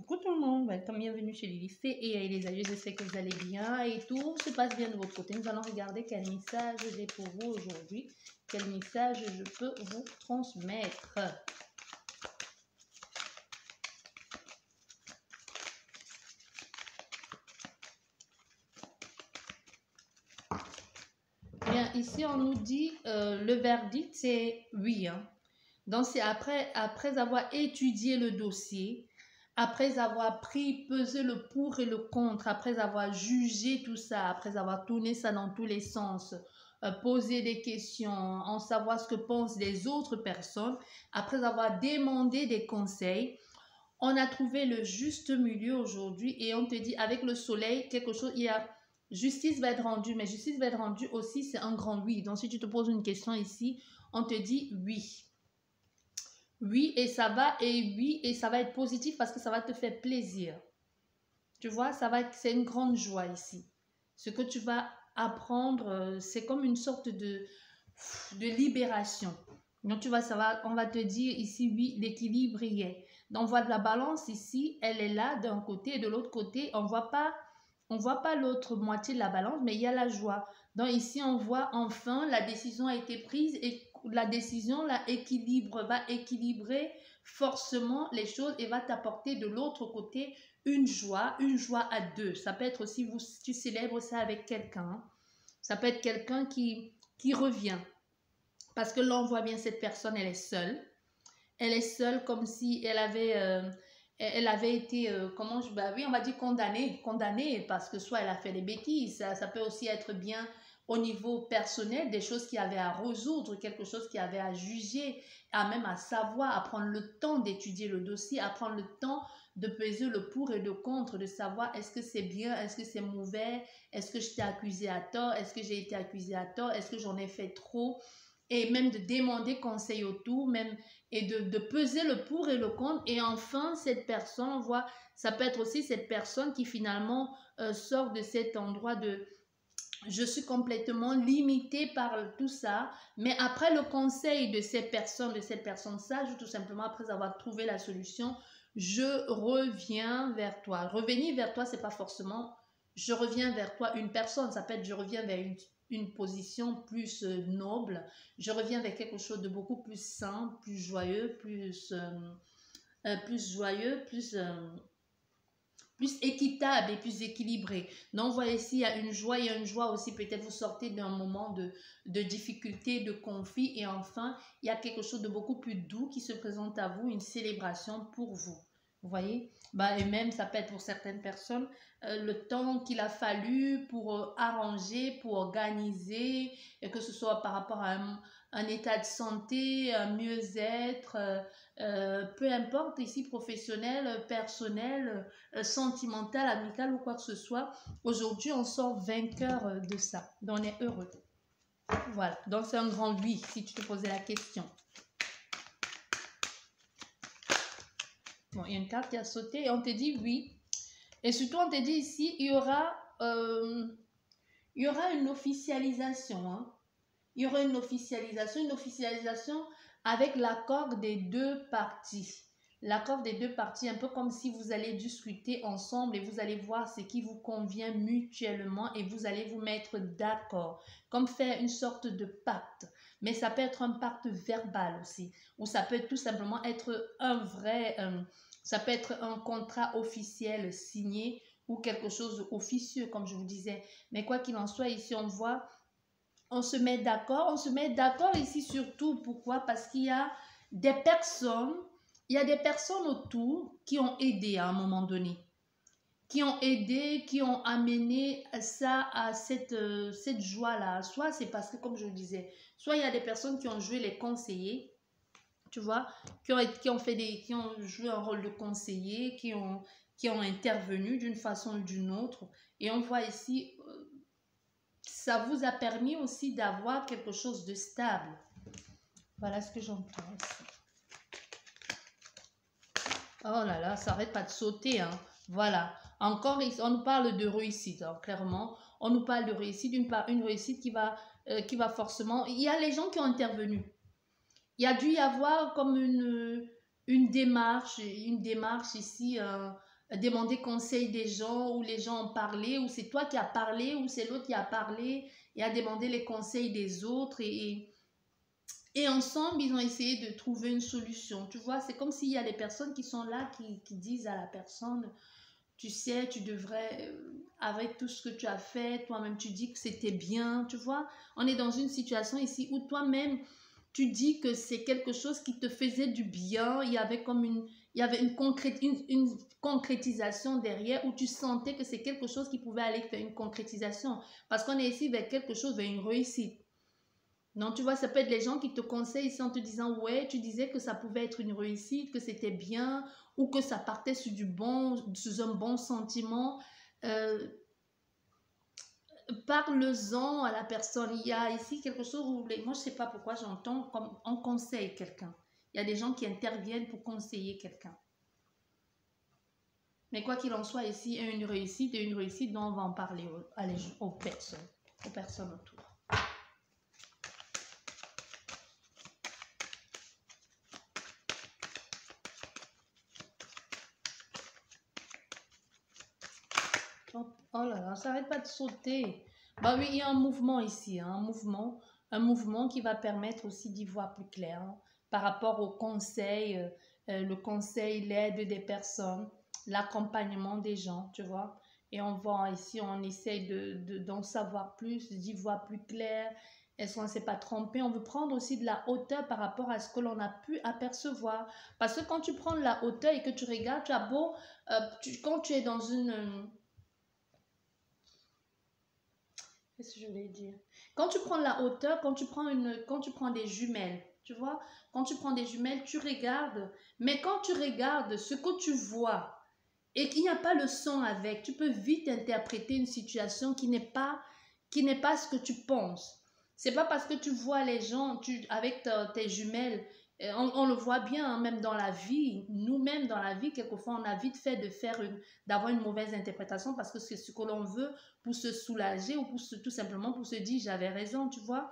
Coucou tout le monde, welcome, bienvenue chez Lilith et les amis, j'espère que vous allez bien et tout se passe bien de votre côté. Nous allons regarder quel message j'ai pour vous aujourd'hui, quel message je peux vous transmettre. Bien, ici on nous dit le verdict c'est oui. Donc c'est après avoir étudié le dossier, après avoir pesé le pour et le contre, après avoir jugé tout ça, après avoir tourné ça dans tous les sens, posé des questions, en savoir ce que pensent les autres personnes, après avoir demandé des conseils, on a trouvé le juste milieu aujourd'hui et on te dit avec le soleil, quelque chose, il y a justice va être rendue, mais justice va être rendue aussi, c'est un grand oui. Donc si tu te poses une question ici, on te dit oui. Oui, et ça va, et oui, et ça va être positif parce que ça va te faire plaisir. Tu vois, c'est une grande joie ici. Ce que tu vas apprendre, c'est comme une sorte de libération. Donc, tu vois, on va te dire ici, oui, l'équilibre y est. Donc, on voit de la balance ici, elle est là d'un côté et de l'autre côté, on voit pas l'autre moitié de la balance, mais il y a la joie. Donc, ici, on voit enfin, la décision a été prise et la décision, va équilibrer forcément les choses et va t'apporter de l'autre côté une joie à deux. Ça peut être aussi, tu célèbres ça avec quelqu'un. Ça peut être quelqu'un qui revient. Parce que l'on voit bien cette personne, elle est seule. Elle est seule comme si elle avait été, on va dire condamnée parce que soit elle a fait des bêtises, ça peut aussi être bien au niveau personnel, des choses qu'il y avait à résoudre, quelque chose qu'il y avait à juger, même à savoir, à prendre le temps d'étudier le dossier, à prendre le temps de peser le pour et le contre, de savoir est-ce que c'est bien, est-ce que c'est mauvais, est-ce que je t'ai accusé à tort, est-ce que j'ai été accusé à tort, est-ce que j'en ai fait trop, et même de demander conseil autour, même et de peser le pour et le contre. Et enfin, cette personne, on voit, ça peut être aussi cette personne qui finalement sort de cet endroit de je suis complètement limitée par tout ça, mais après le conseil de cette personne sage, tout simplement après avoir trouvé la solution, je reviens vers toi. Revenir vers toi, c'est pas forcément je reviens vers toi une personne, ça peut être je reviens vers une position plus noble, je reviens vers quelque chose de beaucoup plus sain, plus joyeux, plus équitable et plus équilibré. Donc, vous voyez ici, il y a une joie aussi. Peut-être vous sortez d'un moment de difficulté, de conflit. Et enfin, il y a quelque chose de beaucoup plus doux qui se présente à vous, une célébration pour vous. Vous voyez? Et même, ça peut être pour certaines personnes, le temps qu'il a fallu pour arranger, pour organiser, et que ce soit par rapport à un état de santé, un mieux-être, peu importe ici, professionnel, personnel, sentimental, amical ou quoi que ce soit. Aujourd'hui, on sort vainqueur de ça. Donc, on est heureux. Voilà. Donc, c'est un grand oui si tu te posais la question. Bon, il y a une carte qui a sauté et on te dit oui. Et surtout, on te dit ici, il y aura une officialisation. Hein. Il y aura une officialisation avec l'accord des deux parties. L'accord des deux parties, un peu comme si vous allez discuter ensemble et vous allez voir ce qui vous convient mutuellement et vous allez vous mettre d'accord, comme faire une sorte de pacte. Mais ça peut être un pacte verbal aussi, ou ça peut tout simplement être ça peut être un contrat officiel signé ou quelque chose d'officieux, comme je vous disais. Mais quoi qu'il en soit, ici on voit on se met d'accord ici surtout, pourquoi? Parce qu'il y a des personnes, autour qui ont aidé à un moment donné, qui ont aidé, qui ont amené ça à cette joie-là. Soit c'est parce que, comme je vous disais, soit il y a des personnes qui ont joué les conseillers, tu vois, qui ont joué un rôle de conseiller, qui ont intervenu d'une façon ou d'une autre. Et on voit ici ça vous a permis aussi d'avoir quelque chose de stable. Voilà ce que j'entends ici. Oh là là, ça n'arrête pas de sauter. Hein. Voilà. Encore, on nous parle de réussite. Alors, clairement, on nous parle de réussite. Une réussite qui va forcément... Il y a les gens qui ont intervenu. Il y a dû y avoir comme une démarche ici, demander conseil des gens, ou les gens ont parlé, ou c'est toi qui as parlé, ou c'est l'autre qui a parlé et a demandé les conseils des autres. Et ensemble, ils ont essayé de trouver une solution. Tu vois, c'est comme s'il y a des personnes qui sont là, qui disent à la personne, tu sais, tu devrais, avec tout ce que tu as fait, toi-même, tu dis que c'était bien, tu vois. On est dans une situation ici où toi-même, tu dis que c'est quelque chose qui te faisait du bien. Il y avait comme il y avait une concrétisation derrière où tu sentais que c'est quelque chose qui pouvait aller faire une concrétisation. Parce qu'on est ici vers quelque chose, vers une réussite. Non, tu vois, ça peut être les gens qui te conseillent ici en te disant, ouais, tu disais que ça pouvait être une réussite, que c'était bien, ou que ça partait sur un bon sentiment. Euh, Parle-en à la personne. Il y a ici quelque chose où, moi, je ne sais pas pourquoi j'entends comme on conseille quelqu'un. Il y a des gens qui interviennent pour conseiller quelqu'un. Mais quoi qu'il en soit, ici, il y a une réussite et une réussite dont on va en parler aux personnes autour. Oh là là, ça n'arrête pas de sauter. Bah oui, il y a un mouvement ici, hein, un mouvement qui va permettre aussi d'y voir plus clair, hein, par rapport au conseil, le conseil, l'aide des personnes, l'accompagnement des gens, tu vois. Et on voit ici, on essaye d'en savoir plus, d'y voir plus clair. Est-ce qu'on ne s'est pas trompé? On veut prendre aussi de la hauteur par rapport à ce que l'on a pu apercevoir. Parce que quand tu prends de la hauteur et que tu regardes, tu as beau, quand tu es dans une qu'est-ce que je voulais dire? Quand tu prends la hauteur, quand tu prends des jumelles, tu vois, quand tu prends des jumelles, tu regardes, mais quand tu regardes ce que tu vois et qu'il n'y a pas le son avec, tu peux vite interpréter une situation qui n'est pas ce que tu penses. C'est pas parce que tu vois les gens avec tes jumelles, on le voit bien, hein, même dans la vie, nous-mêmes dans la vie, quelquefois on a vite fait d'avoir une mauvaise interprétation parce que c'est ce que l'on veut pour se soulager ou tout simplement pour se dire j'avais raison, tu vois.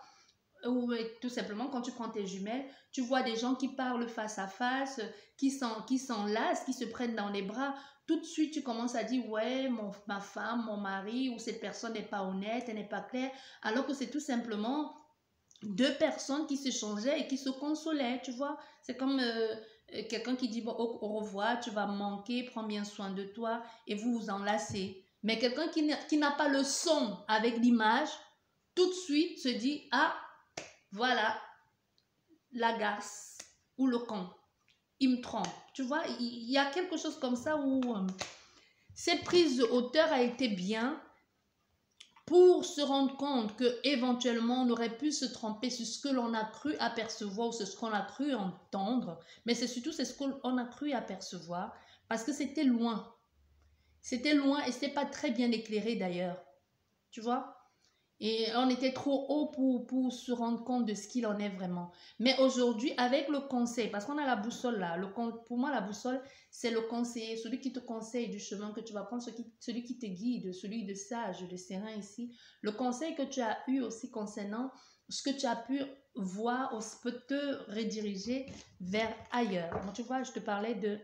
Ou tout simplement quand tu prends tes jumelles, tu vois des gens qui parlent face à face, qui s'enlacent, qui se prennent dans les bras. Tout de suite, tu commences à dire ouais, ma femme, mon mari, ou cette personne n'est pas honnête, elle n'est pas claire, alors que c'est tout simplement deux personnes qui se changeaient et qui se consolaient, tu vois. C'est comme quelqu'un qui dit bon, au revoir, tu vas me manquer, prends bien soin de toi et vous vous enlacez. Mais quelqu'un qui n'a pas le son avec l'image, tout de suite se dit ah, voilà, la garce ou le con, il me trompe. Tu vois, il y a quelque chose comme ça où cette prise de hauteur a été bien, pour se rendre compte que éventuellement on aurait pu se tromper sur ce que l'on a cru apercevoir ou sur ce qu'on a cru entendre, mais c'est surtout c'est ce qu'on a cru apercevoir parce que c'était loin. C'était loin et c'était pas très bien éclairé d'ailleurs. Tu vois? Et on était trop haut pour se rendre compte de ce qu'il en est vraiment. Mais aujourd'hui, avec le conseil, parce qu'on a la boussole là, pour moi, la boussole, c'est le conseiller, celui qui te conseille du chemin que tu vas prendre, celui qui te guide, celui de sage, de serein ici. Le conseil que tu as eu aussi concernant ce que tu as pu voir aussi peut te rediriger vers ailleurs. Donc, tu vois, je te parlais de...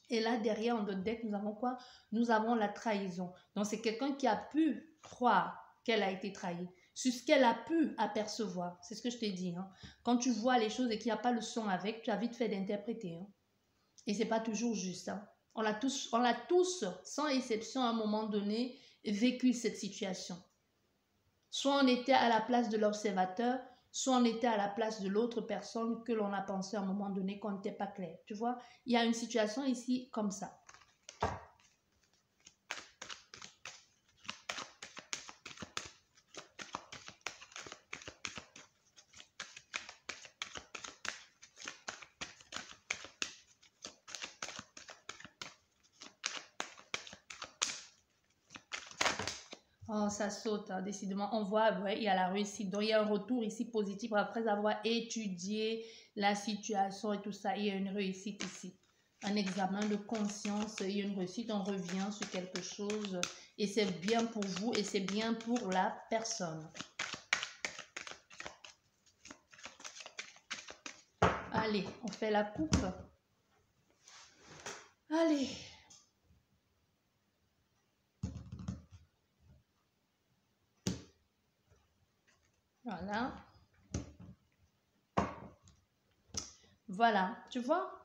Et là, derrière, en d'autres decks, nous avons quoi? Nous avons la trahison. Donc, c'est quelqu'un qui a pu croire qu'elle a été trahie, sur ce qu'elle a pu apercevoir. C'est ce que je t'ai dit. Hein. Quand tu vois les choses et qu'il n'y a pas le son avec, tu as vite fait d'interpréter. Hein. Et ce n'est pas toujours juste. Hein. On l'a tous, sans exception, à un moment donné, vécu cette situation. Soit on était à la place de l'observateur, soit on était à la place de l'autre personne que l'on a pensé à un moment donné qu'on n'était pas clair. Tu vois, il y a une situation ici comme ça. Oh, ça saute, hein, décidément. On voit, ouais, il y a la réussite. Donc, il y a un retour ici positif après avoir étudié la situation et tout ça. Il y a une réussite ici. Un examen de conscience, il y a une réussite. On revient sur quelque chose et c'est bien pour vous et c'est bien pour la personne. Allez, on fait la coupe. Allez. Voilà. Voilà, tu vois.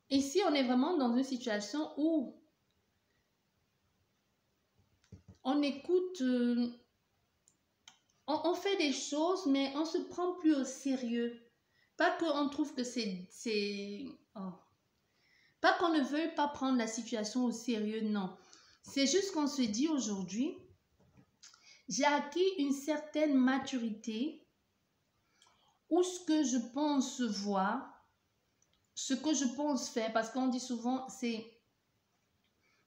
Ici, on est vraiment dans une situation où on écoute, on fait des choses, mais on se prend plus au sérieux. Pas qu'on trouve que oh. Pas qu'on ne veuille pas prendre la situation au sérieux, non. C'est juste qu'on se dit aujourd'hui, j'ai acquis une certaine maturité où ce que je pense voir, ce que je pense faire, parce qu'on dit souvent,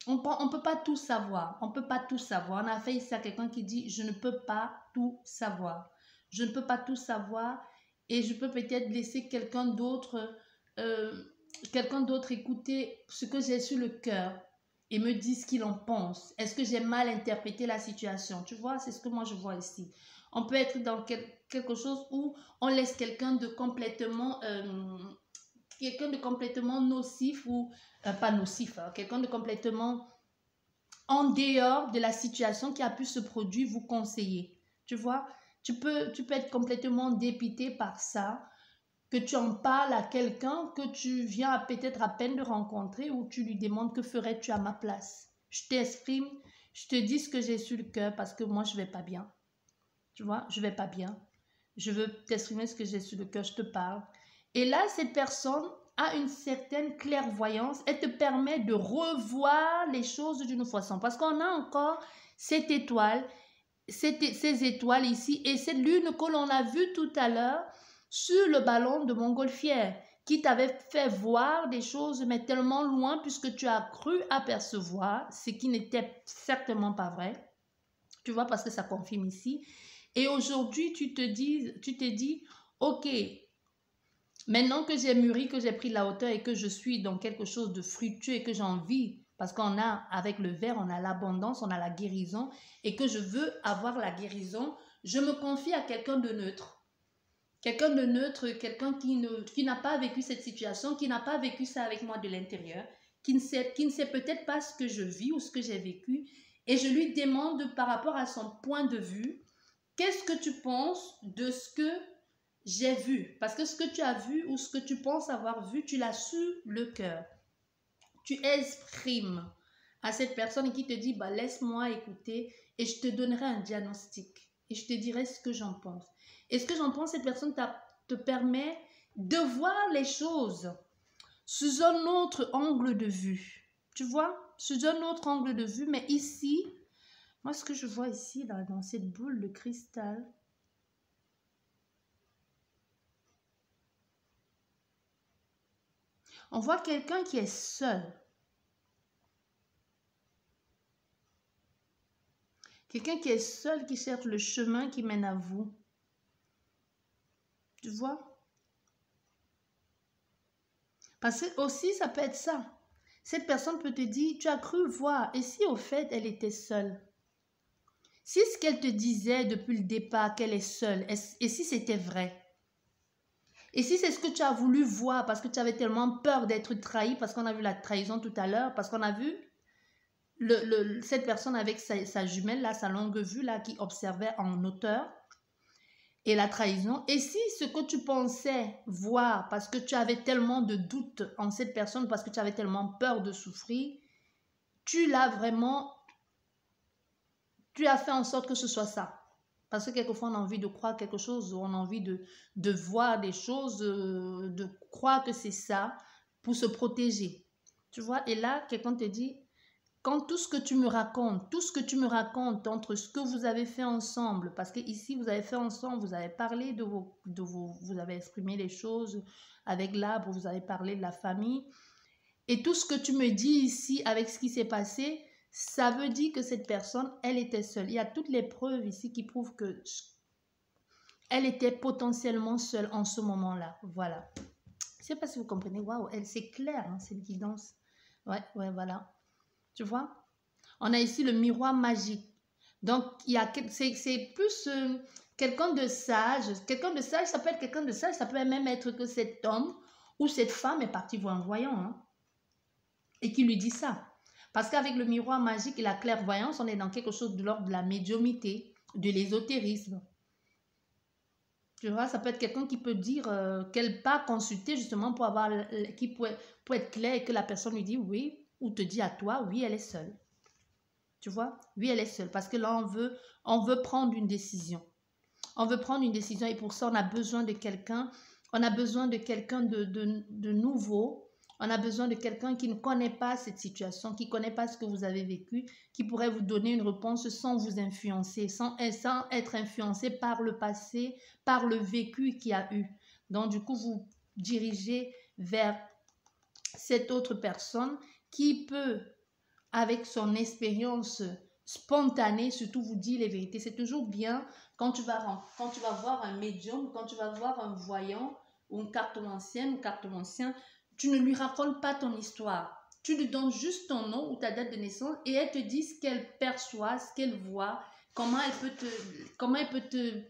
on ne peut pas tout savoir. On ne peut pas tout savoir. On a fait ici à quelqu'un qui dit, je ne peux pas tout savoir. Je ne peux pas tout savoir et je peux peut-être laisser quelqu'un d'autre écouter ce que j'ai sur le cœur et me dire ce qu'il en pense. Est-ce que j'ai mal interprété la situation? Tu vois, c'est ce que moi je vois ici. On peut être dans quelque chose où on laisse quelqu'un de complètement nocif ou pas nocif, hein, quelqu'un de complètement en dehors de la situation qui a pu se produire vous conseiller. Tu vois, tu peux être complètement dépité par ça, que tu en parles à quelqu'un que tu viens peut-être à peine de rencontrer ou tu lui demandes que ferais-tu à ma place. Je t'exprime, je te dis ce que j'ai sur le cœur parce que moi je vais pas bien. Tu vois, je vais pas bien. Je veux t'exprimer ce que j'ai sur le cœur, je te parle. Et là, cette personne a une certaine clairvoyance. Elle te permet de revoir les choses d'une façon. Parce qu'on a encore cette étoile, ces étoiles ici, et c'est l'une que l'on a vue tout à l'heure sur le ballon de Montgolfière, qui t'avait fait voir des choses, mais tellement loin, puisque tu as cru apercevoir, ce qui n'était certainement pas vrai. Tu vois, parce que ça confirme ici. Et aujourd'hui, tu te dis, ok, maintenant que j'ai mûri, que j'ai pris la hauteur et que je suis dans quelque chose de fructueux et que j'ai envie, parce qu'on a, avec le verre, on a l'abondance, on a la guérison, et que je veux avoir la guérison, je me confie à quelqu'un de neutre. Quelqu'un de neutre, quelqu'un qui n'a pas vécu cette situation, qui n'a pas vécu ça avec moi de l'intérieur, qui ne sait peut-être pas ce que je vis ou ce que j'ai vécu, et je lui demande par rapport à son point de vue, qu'est-ce que tu penses de ce que j'ai vu? Parce que ce que tu as vu ou ce que tu penses avoir vu, tu l'as sur le cœur. Tu exprimes à cette personne qui te dit, bah, laisse-moi écouter et je te donnerai un diagnostic et je te dirai ce que j'en pense. Et ce que j'en pense, cette personne te permet de voir les choses sous un autre angle de vue. Tu vois? Sous un autre angle de vue, mais ici, moi, ce que je vois ici, là, dans cette boule de cristal, on voit quelqu'un qui est seul. Quelqu'un qui est seul, qui cherche le chemin qui mène à vous. Tu vois? Parce que aussi, ça peut être ça. Cette personne peut te dire, tu as cru voir, et si au fait, elle était seule? Si ce qu'elle te disait depuis le départ, qu'elle est seule, et si c'était vrai? Et si c'est ce que tu as voulu voir parce que tu avais tellement peur d'être trahi, parce qu'on a vu la trahison tout à l'heure, parce qu'on a vu cette personne avec sa jumelle, là, sa longue vue, là, qui observait en hauteur, et la trahison. Et si ce que tu pensais voir, parce que tu avais tellement de doutes en cette personne, parce que tu avais tellement peur de souffrir, tu l'as vraiment, tu as fait en sorte que ce soit ça. Parce que quelquefois, on a envie de croire quelque chose, on a envie de voir des choses, de croire que c'est ça pour se protéger. Tu vois, et là, quelqu'un te dit, quand tout ce que tu me racontes entre ce que vous avez fait ensemble, parce que ici, vous avez fait ensemble, vous avez parlé vous avez exprimé les choses avec l'arbre, vous avez parlé de la famille, et tout ce que tu me dis ici avec ce qui s'est passé, ça veut dire que cette personne, elle était seule. Il y a toutes les preuves ici qui prouvent que elle était potentiellement seule en ce moment-là. Voilà. Je ne sais pas si vous comprenez. Waouh, c'est clair, hein, cette guidance. Ouais, voilà. Tu vois? On a ici le miroir magique. Donc, c'est plus quelqu'un de sage. Quelqu'un de sage, ça peut être quelqu'un de sage, ça peut même être que cet homme ou cette femme est partie voir un voyant, hein, et qui lui dit ça. Parce qu'avec le miroir magique et la clairvoyance, on est dans quelque chose de l'ordre de la médiumnité, de l'ésotérisme. Tu vois, ça peut être quelqu'un qui peut dire qu'elle pas consulter justement pour avoir, pour être clair et que la personne lui dit oui ou te dit à toi, oui, elle est seule. Tu vois, oui, elle est seule parce que là, on veut prendre une décision. On veut prendre une décision et pour ça, on a besoin de quelqu'un. On a besoin de quelqu'un de nouveau. On a besoin de quelqu'un qui ne connaît pas cette situation, qui ne connaît pas ce que vous avez vécu, qui pourrait vous donner une réponse sans vous influencer, sans être influencé par le passé, par le vécu qu'il y a eu. Donc, du coup, vous dirigez vers cette autre personne qui peut, avec son expérience spontanée, surtout vous dire les vérités. C'est toujours bien quand tu vas voir un médium, quand tu vas voir un voyant ou une cartomancien, tu ne lui racontes pas ton histoire. Tu lui donnes juste ton nom ou ta date de naissance et elle te dit ce qu'elle perçoit, ce qu'elle voit, comment elle peut te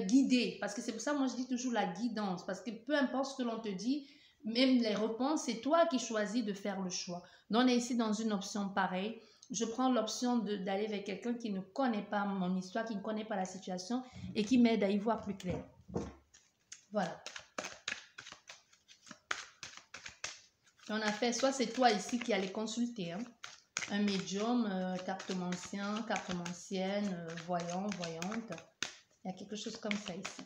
guider. Parce que c'est pour ça, moi, je dis toujours la guidance. Parce que peu importe ce que l'on te dit, même les réponses, c'est toi qui choisis de faire le choix. Donc, on est ici dans une option pareille. Je prends l'option d'aller vers quelqu'un qui ne connaît pas mon histoire, qui ne connaît pas la situation et qui m'aide à y voir plus clair. Voilà. On a fait, soit c'est toi ici qui allais consulter, hein, un médium, cartomancien, cartomancienne, voyant, voyante. Il y a quelque chose comme ça ici.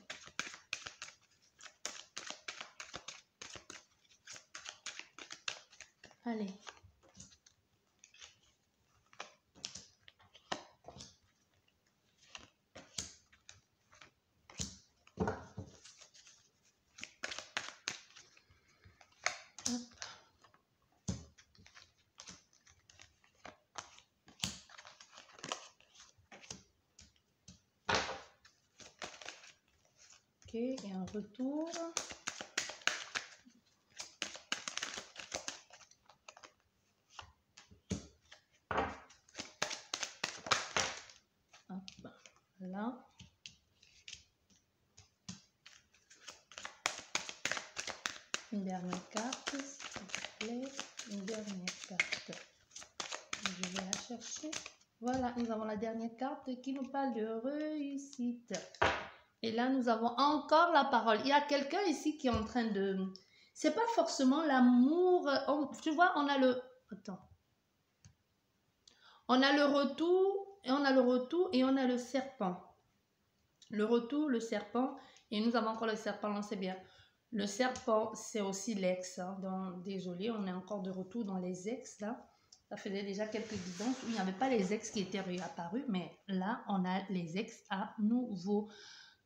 Allez. Ok, et un retour. Hop, là. Une dernière carte, s'il vous plaît. Une dernière carte. Je vais la chercher. Voilà, nous avons la dernière carte qui nous parle de réussite. Et là, nous avons encore la parole. Il y a quelqu'un ici qui est en train de... C'est pas forcément l'amour. Tu vois, on a le... Attends. On a le retour, et on a le retour, et on a le serpent. Le retour, le serpent, et nous avons encore le serpent, là, c'est bien. Le serpent, c'est aussi l'ex. Hein. Désolé, on est encore de retour dans les ex, là. Ça faisait déjà quelques guidances où il n'y avait pas les ex qui étaient réapparus, mais là, on a les ex à nouveau.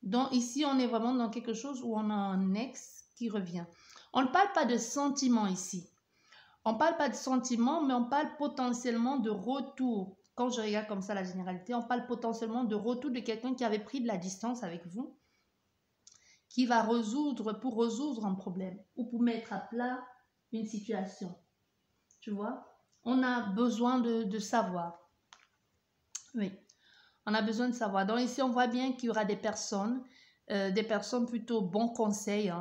Donc ici, on est vraiment dans quelque chose où on a un ex qui revient. On ne parle pas de sentiments ici. On ne parle pas de sentiments, mais on parle potentiellement de retour. Quand je regarde comme ça la généralité, on parle potentiellement de retour de quelqu'un qui avait pris de la distance avec vous, qui va pour résoudre un problème ou pour mettre à plat une situation. Tu vois, on a besoin de savoir. Oui, on a besoin de savoir. Donc ici, on voit bien qu'il y aura des personnes plutôt bons conseils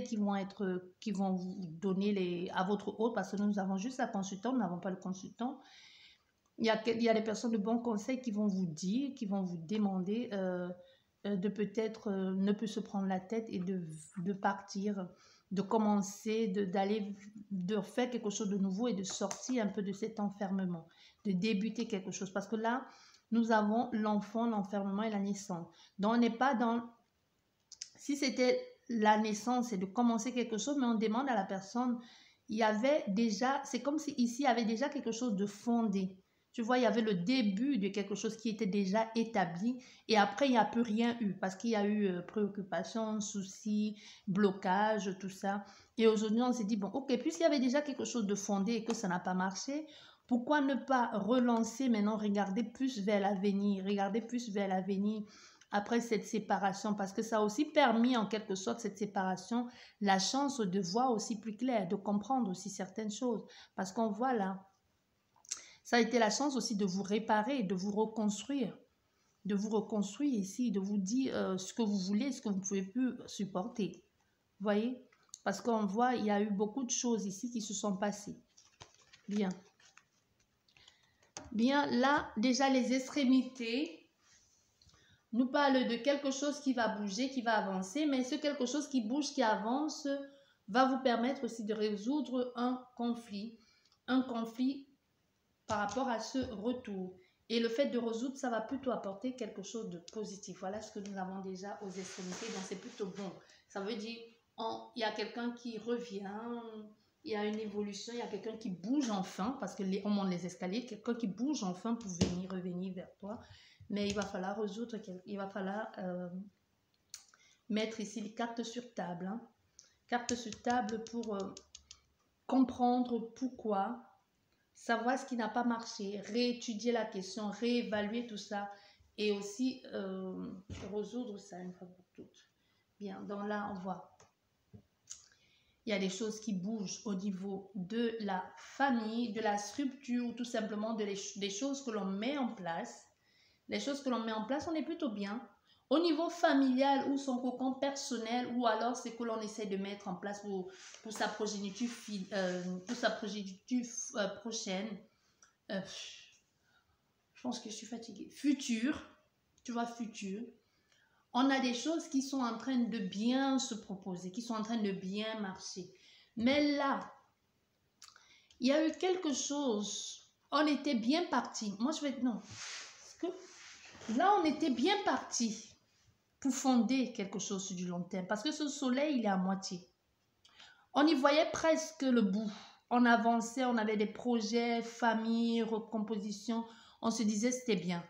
qui vont vous donner à votre hôte, parce que nous avons juste la consultante, nous n'avons pas le consultant. Il y a des personnes de bons conseils qui vont vous dire, qui vont vous demander de peut-être ne plus se prendre la tête et de partir, de commencer, de faire quelque chose de nouveau et de sortir un peu de cet enfermement, de débuter quelque chose. Parce que là, nous avons l'enfant, l'enfermement et la naissance. Donc, on n'est pas dans... Si c'était la naissance et de commencer quelque chose, mais on demande à la personne, il y avait déjà... C'est comme si ici, il y avait déjà quelque chose de fondé. Tu vois, il y avait le début de quelque chose qui était déjà établi et après, il n'y a plus rien eu parce qu'il y a eu préoccupation, soucis, blocage, tout ça. Et aujourd'hui, on s'est dit, bon, ok, puisqu'il y avait déjà quelque chose de fondé et que ça n'a pas marché, pourquoi ne pas relancer maintenant, regarder plus vers l'avenir, après cette séparation, parce que ça a aussi permis en quelque sorte cette séparation, la chance de voir aussi plus clair, de comprendre aussi certaines choses. Parce qu'on voit là, ça a été la chance aussi de vous réparer, de vous reconstruire ici, de vous dire ce que vous voulez, ce que vous ne pouvez plus supporter. Vous voyez? Parce qu'on voit, il y a eu beaucoup de choses ici qui se sont passées. Bien. Bien, là, déjà les extrémités. nous parle de quelque chose qui va bouger, qui va avancer, mais ce quelque chose qui bouge, qui avance, va vous permettre aussi de résoudre un conflit par rapport à ce retour. Et le fait de résoudre, ça va plutôt apporter quelque chose de positif. Voilà ce que nous avons déjà aux extrémités, donc c'est plutôt bon. Ça veut dire, il y a quelqu'un qui revient, il y a une évolution, il y a quelqu'un qui bouge enfin, parce qu'on monte les escaliers, quelqu'un qui bouge enfin pour revenir vers toi. Mais il va falloir résoudre, il va falloir mettre ici les cartes sur table. Hein. Cartes sur table pour comprendre pourquoi, savoir ce qui n'a pas marché, réétudier la question, réévaluer tout ça et aussi résoudre ça une fois pour toutes. Bien, donc là, on voit, il y a des choses qui bougent au niveau de la famille, de la structure ou tout simplement des choses que l'on met en place. Les choses que l'on met en place, on est plutôt bien. Au niveau familial ou son cocon personnel, ou alors c'est que l'on essaie de mettre en place pour sa progéniture, prochaine. Je pense que je suis fatiguée. Futur, tu vois, futur. On a des choses qui sont en train de bien se proposer, qui sont en train de bien marcher. Mais là, il y a eu quelque chose. On était bien parti. Moi, je vais dire non. Parce que là, on était bien parti pour fonder quelque chose sur du long terme. Parce que ce soleil, il est à moitié. On y voyait presque le bout. On avançait, on avait des projets, famille, recomposition. On se disait c'était bien.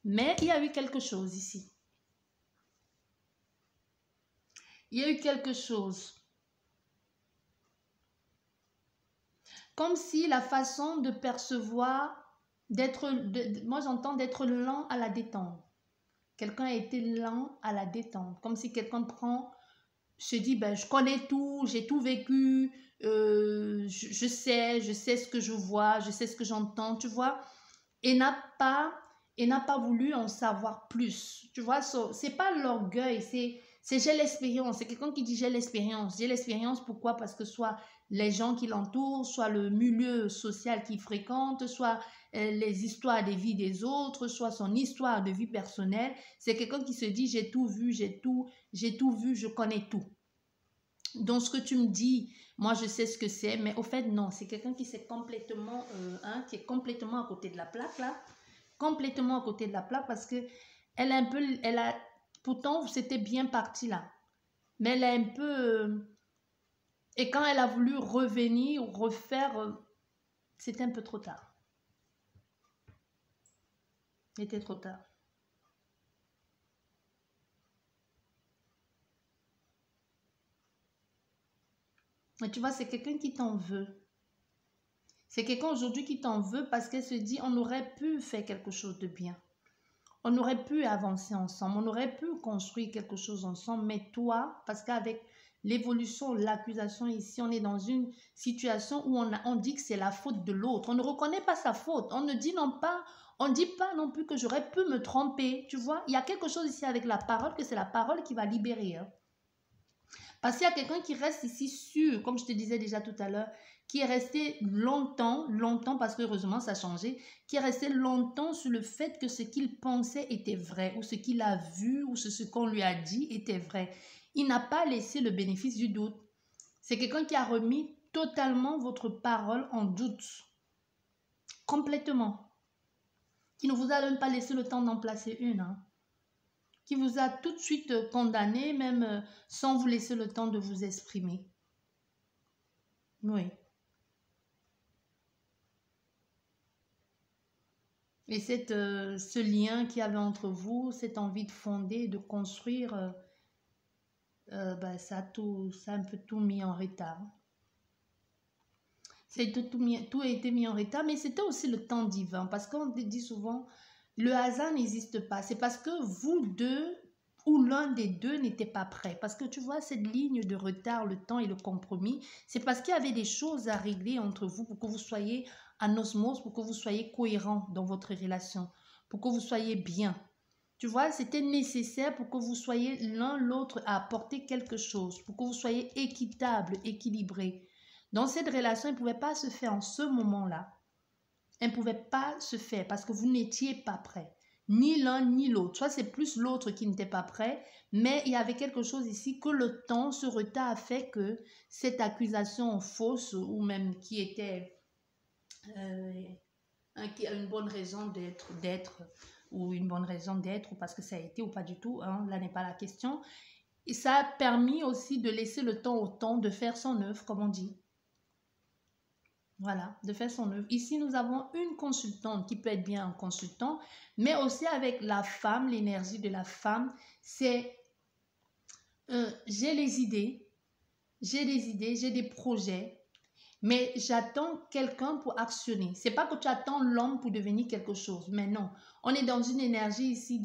Mais il y a eu quelque chose ici. Il y a eu quelque chose. Comme si la façon de percevoir, moi j'entends d'être lent à la détente. Quelqu'un a été lent à la détente. Comme si quelqu'un se dit, ben, je connais tout, j'ai tout vécu, je sais ce que je vois, je sais ce que j'entends, tu vois. Et n'a pas voulu en savoir plus. Tu vois, c'est pas l'orgueil, c'est j'ai l'expérience. C'est quelqu'un qui dit j'ai l'expérience. J'ai l'expérience, pourquoi? Parce que soit les gens qui l'entourent, soit le milieu social qu'il fréquente, soit les histoires des vies des autres, soit son histoire de vie personnelle. C'est quelqu'un qui se dit j'ai tout vu, j'ai tout vu, je connais tout. Donc ce que tu me dis, moi je sais ce que c'est, mais au fait non, c'est quelqu'un qui s'est complètement, qui est complètement à côté de la plaque là, complètement à côté de la plaque parce que pourtant c'était bien parti là, mais elle a un peu, et quand elle a voulu revenir, refaire, c'était un peu trop tard. C'était trop tard. Mais tu vois, c'est quelqu'un qui t'en veut. C'est quelqu'un aujourd'hui qui t'en veut parce qu'elle se dit, on aurait pu faire quelque chose de bien. On aurait pu avancer ensemble, on aurait pu construire quelque chose ensemble, mais toi, parce qu'avec l'évolution, l'accusation ici, on est dans une situation où on dit que c'est la faute de l'autre. On ne reconnaît pas sa faute. On ne dit on dit pas non plus que j'aurais pu me tromper. Tu vois, il y a quelque chose ici avec la parole, que c'est la parole qui va libérer. Hein. Parce qu'il y a quelqu'un qui reste ici sûr, comme je te disais déjà tout à l'heure, qui est resté longtemps, parce que heureusement ça a changé, qui est resté longtemps sur le fait que ce qu'il pensait était vrai, ou ce qu'il a vu, ou ce qu'on lui a dit était vrai. Il n'a pas laissé le bénéfice du doute. C'est quelqu'un qui a remis totalement votre parole en doute. Complètement. Qui ne vous a même pas laissé le temps d'en placer une. Hein. Qui vous a tout de suite condamné, même sans vous laisser le temps de vous exprimer. Oui. Et ce lien qu'il y avait entre vous, cette envie de fonder, de construire, ça a un peu tout mis en retard. Tout a été mis en retard, mais c'était aussi le temps divin. Parce qu'on dit souvent, le hasard n'existe pas. C'est parce que vous deux ou l'un des deux n'était pas prêt. Parce que tu vois, cette ligne de retard, le temps et le compromis, c'est parce qu'il y avait des choses à régler entre vous pour que vous soyez en osmose, pour que vous soyez cohérent dans votre relation, pour que vous soyez bien. Tu vois, c'était nécessaire pour que vous soyez l'un l'autre à apporter quelque chose, pour que vous soyez équitable, équilibré. Dans cette relation, elle ne pouvait pas se faire en ce moment-là. Elle ne pouvait pas se faire parce que vous n'étiez pas prêt. ni l'un ni l'autre. Soit c'est plus l'autre qui n'était pas prêt, mais il y avait quelque chose ici que le temps, ce retard a fait que cette accusation fausse ou même qui était qui a une bonne raison d'être ou une bonne raison d'être, ou parce que ça a été ou pas du tout, hein, là n'est pas la question. Et ça a permis aussi de laisser le temps au temps de faire son œuvre, comme on dit. Voilà, de faire son œuvre. Ici, nous avons une consultante qui peut être bien un consultant, mais aussi avec la femme, l'énergie de la femme, c'est j'ai les idées, j'ai des projets, mais j'attends quelqu'un pour actionner. C'est pas que tu attends l'homme pour devenir quelque chose, mais non. On est dans une énergie ici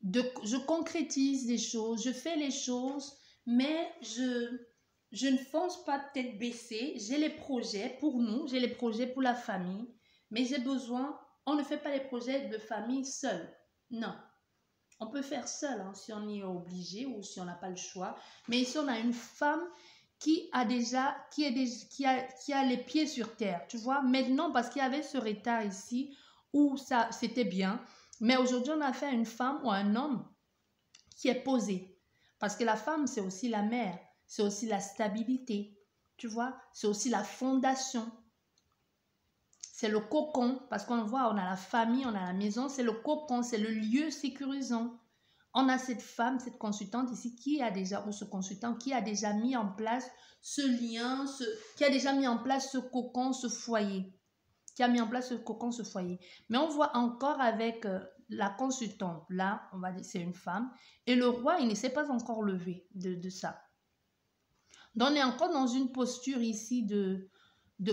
je concrétise les choses, je fais les choses, mais je ne fonce pas tête baissée. J'ai les projets pour nous, j'ai les projets pour la famille, mais j'ai besoin, on ne fait pas les projets de famille seul. Non. On peut faire seul hein, si on y est obligé ou si on n'a pas le choix. Mais ici, on a une femme qui a les pieds sur terre, tu vois. Maintenant, parce qu'il y avait ce retard ici où ça, c'était bien. Mais aujourd'hui, on a fait une femme ou un homme qui est posé. Parce que la femme, c'est aussi la mère. C'est aussi la stabilité, tu vois. C'est aussi la fondation. C'est le cocon, parce qu'on voit, on a la famille, on a la maison, c'est le cocon, c'est le lieu sécurisant. On a cette femme, cette consultante ici qui a déjà, ou ce consultant qui a déjà mis en place ce lien, qui a déjà mis en place ce cocon, ce foyer. Qui a mis en place ce cocon, ce foyer. Mais on voit encore avec la consultante, là, on va dire c'est une femme, et le roi, il ne s'est pas encore levé de ça. Donc on est encore dans une posture ici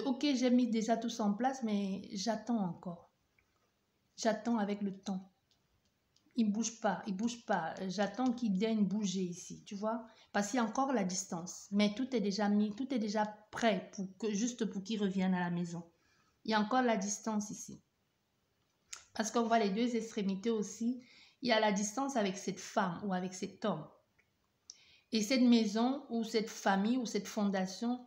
ok, j'ai mis déjà tout ça en place, mais j'attends encore. J'attends avec le temps. Il ne bouge pas, il ne bouge pas. J'attends qu'il daigne bouger ici, tu vois. Parce qu'il y a encore la distance. Mais tout est déjà mis, tout est déjà prêt juste pour qu'il revienne à la maison. Il y a encore la distance ici. Parce qu'on voit les deux extrémités aussi. Il y a la distance avec cette femme ou avec cet homme. Et cette maison ou cette famille ou cette fondation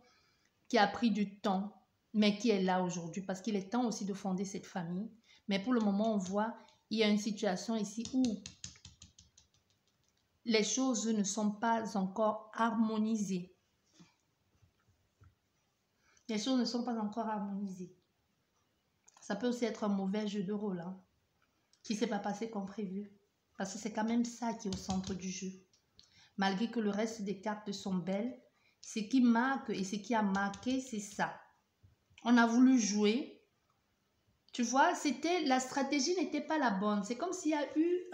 qui a pris du temps, mais qui est là aujourd'hui, parce qu'il est temps aussi de fonder cette famille. Mais pour le moment, on voit, il y a une situation ici où les choses ne sont pas encore harmonisées. Les choses ne sont pas encore harmonisées. Ça peut aussi être un mauvais jeu de rôle, hein, qui ne s'est pas passé comme prévu. Parce que c'est quand même ça qui est au centre du jeu. Malgré que le reste des cartes sont belles, ce qui marque et ce qui a marqué, c'est ça. On a voulu jouer. Tu vois, la stratégie n'était pas la bonne. C'est comme s'il y a eu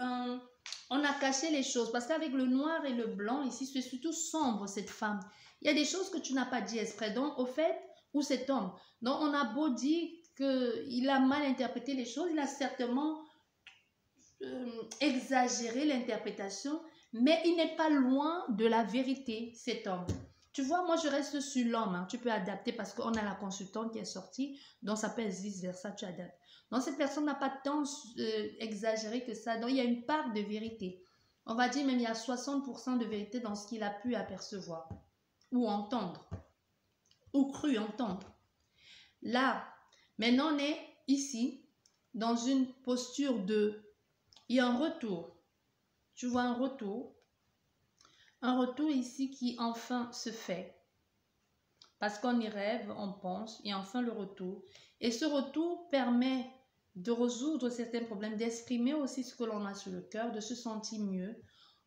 on a caché les choses. Parce qu'avec le noir et le blanc, ici, c'est surtout sombre, cette femme. Il y a des choses que tu n'as pas dit exprès. Donc, au fait, ou cet homme. Donc, on a beau dire qu'il a mal interprété les choses, il a certainement exagéré l'interprétation, mais il n'est pas loin de la vérité, cet homme. Tu vois, moi, je reste sur l'homme. Hein. Tu peux adapter parce qu'on a la consultante qui est sortie, donc ça peut être vice-versa, tu adaptes. Donc, cette personne n'a pas tant exagéré que ça. Donc, il y a une part de vérité. On va dire même il y a 60% de vérité dans ce qu'il a pu apercevoir ou entendre ou cru entendre. Là, maintenant, on est ici dans une posture de... Il y a un retour. Tu vois un retour. Un retour ici qui enfin se fait. Parce qu'on y rêve, on pense, et enfin le retour. Et ce retour permet de résoudre certains problèmes, d'exprimer aussi ce que l'on a sur le cœur, de se sentir mieux.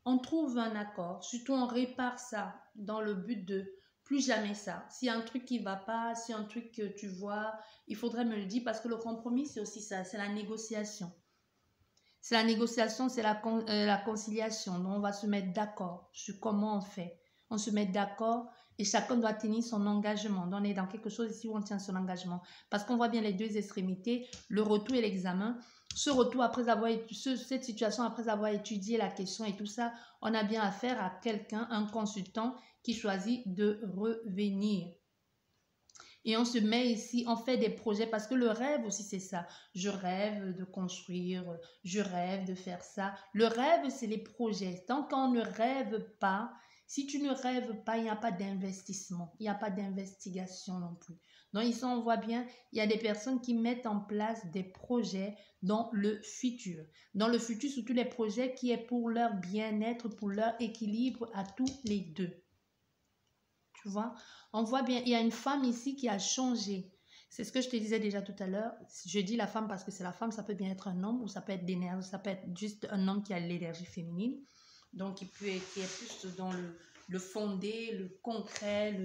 On trouve un accord, surtout on répare ça dans le but de plus jamais ça. S'il y a un truc qui ne va pas, s'il y a un truc que tu vois, il faudrait me le dire parce que le compromis, c'est aussi ça, c'est la négociation. C'est la négociation, c'est la conciliation. Donc, on va se mettre d'accord sur comment on fait. On se met d'accord et chacun doit tenir son engagement. Donc, on est dans quelque chose ici où on tient son engagement. Parce qu'on voit bien les deux extrémités, le retour et l'examen. Ce retour, cette situation, après avoir étudié la question et tout ça, on a bien affaire à quelqu'un, un consultant qui choisit de revenir. Et on se met ici, on fait des projets parce que le rêve aussi c'est ça. Je rêve de construire, je rêve de faire ça. Le rêve c'est les projets. Tant qu'on ne rêve pas, si tu ne rêves pas, il n'y a pas d'investissement, il n'y a pas d'investigation non plus. Donc ici, on voit bien, il y a des personnes qui mettent en place des projets dans le futur. Dans le futur, surtout les projets qui est pour leur bien-être, pour leur équilibre à tous les deux. Tu vois, on voit bien, il y a une femme ici qui a changé. C'est ce que je te disais déjà tout à l'heure. Je dis la femme parce que c'est la femme, ça peut bien être un homme ou ça peut être l'énergie, ça peut être juste un homme qui a l'énergie féminine. Donc, qui est plus dans le fondé, le concret,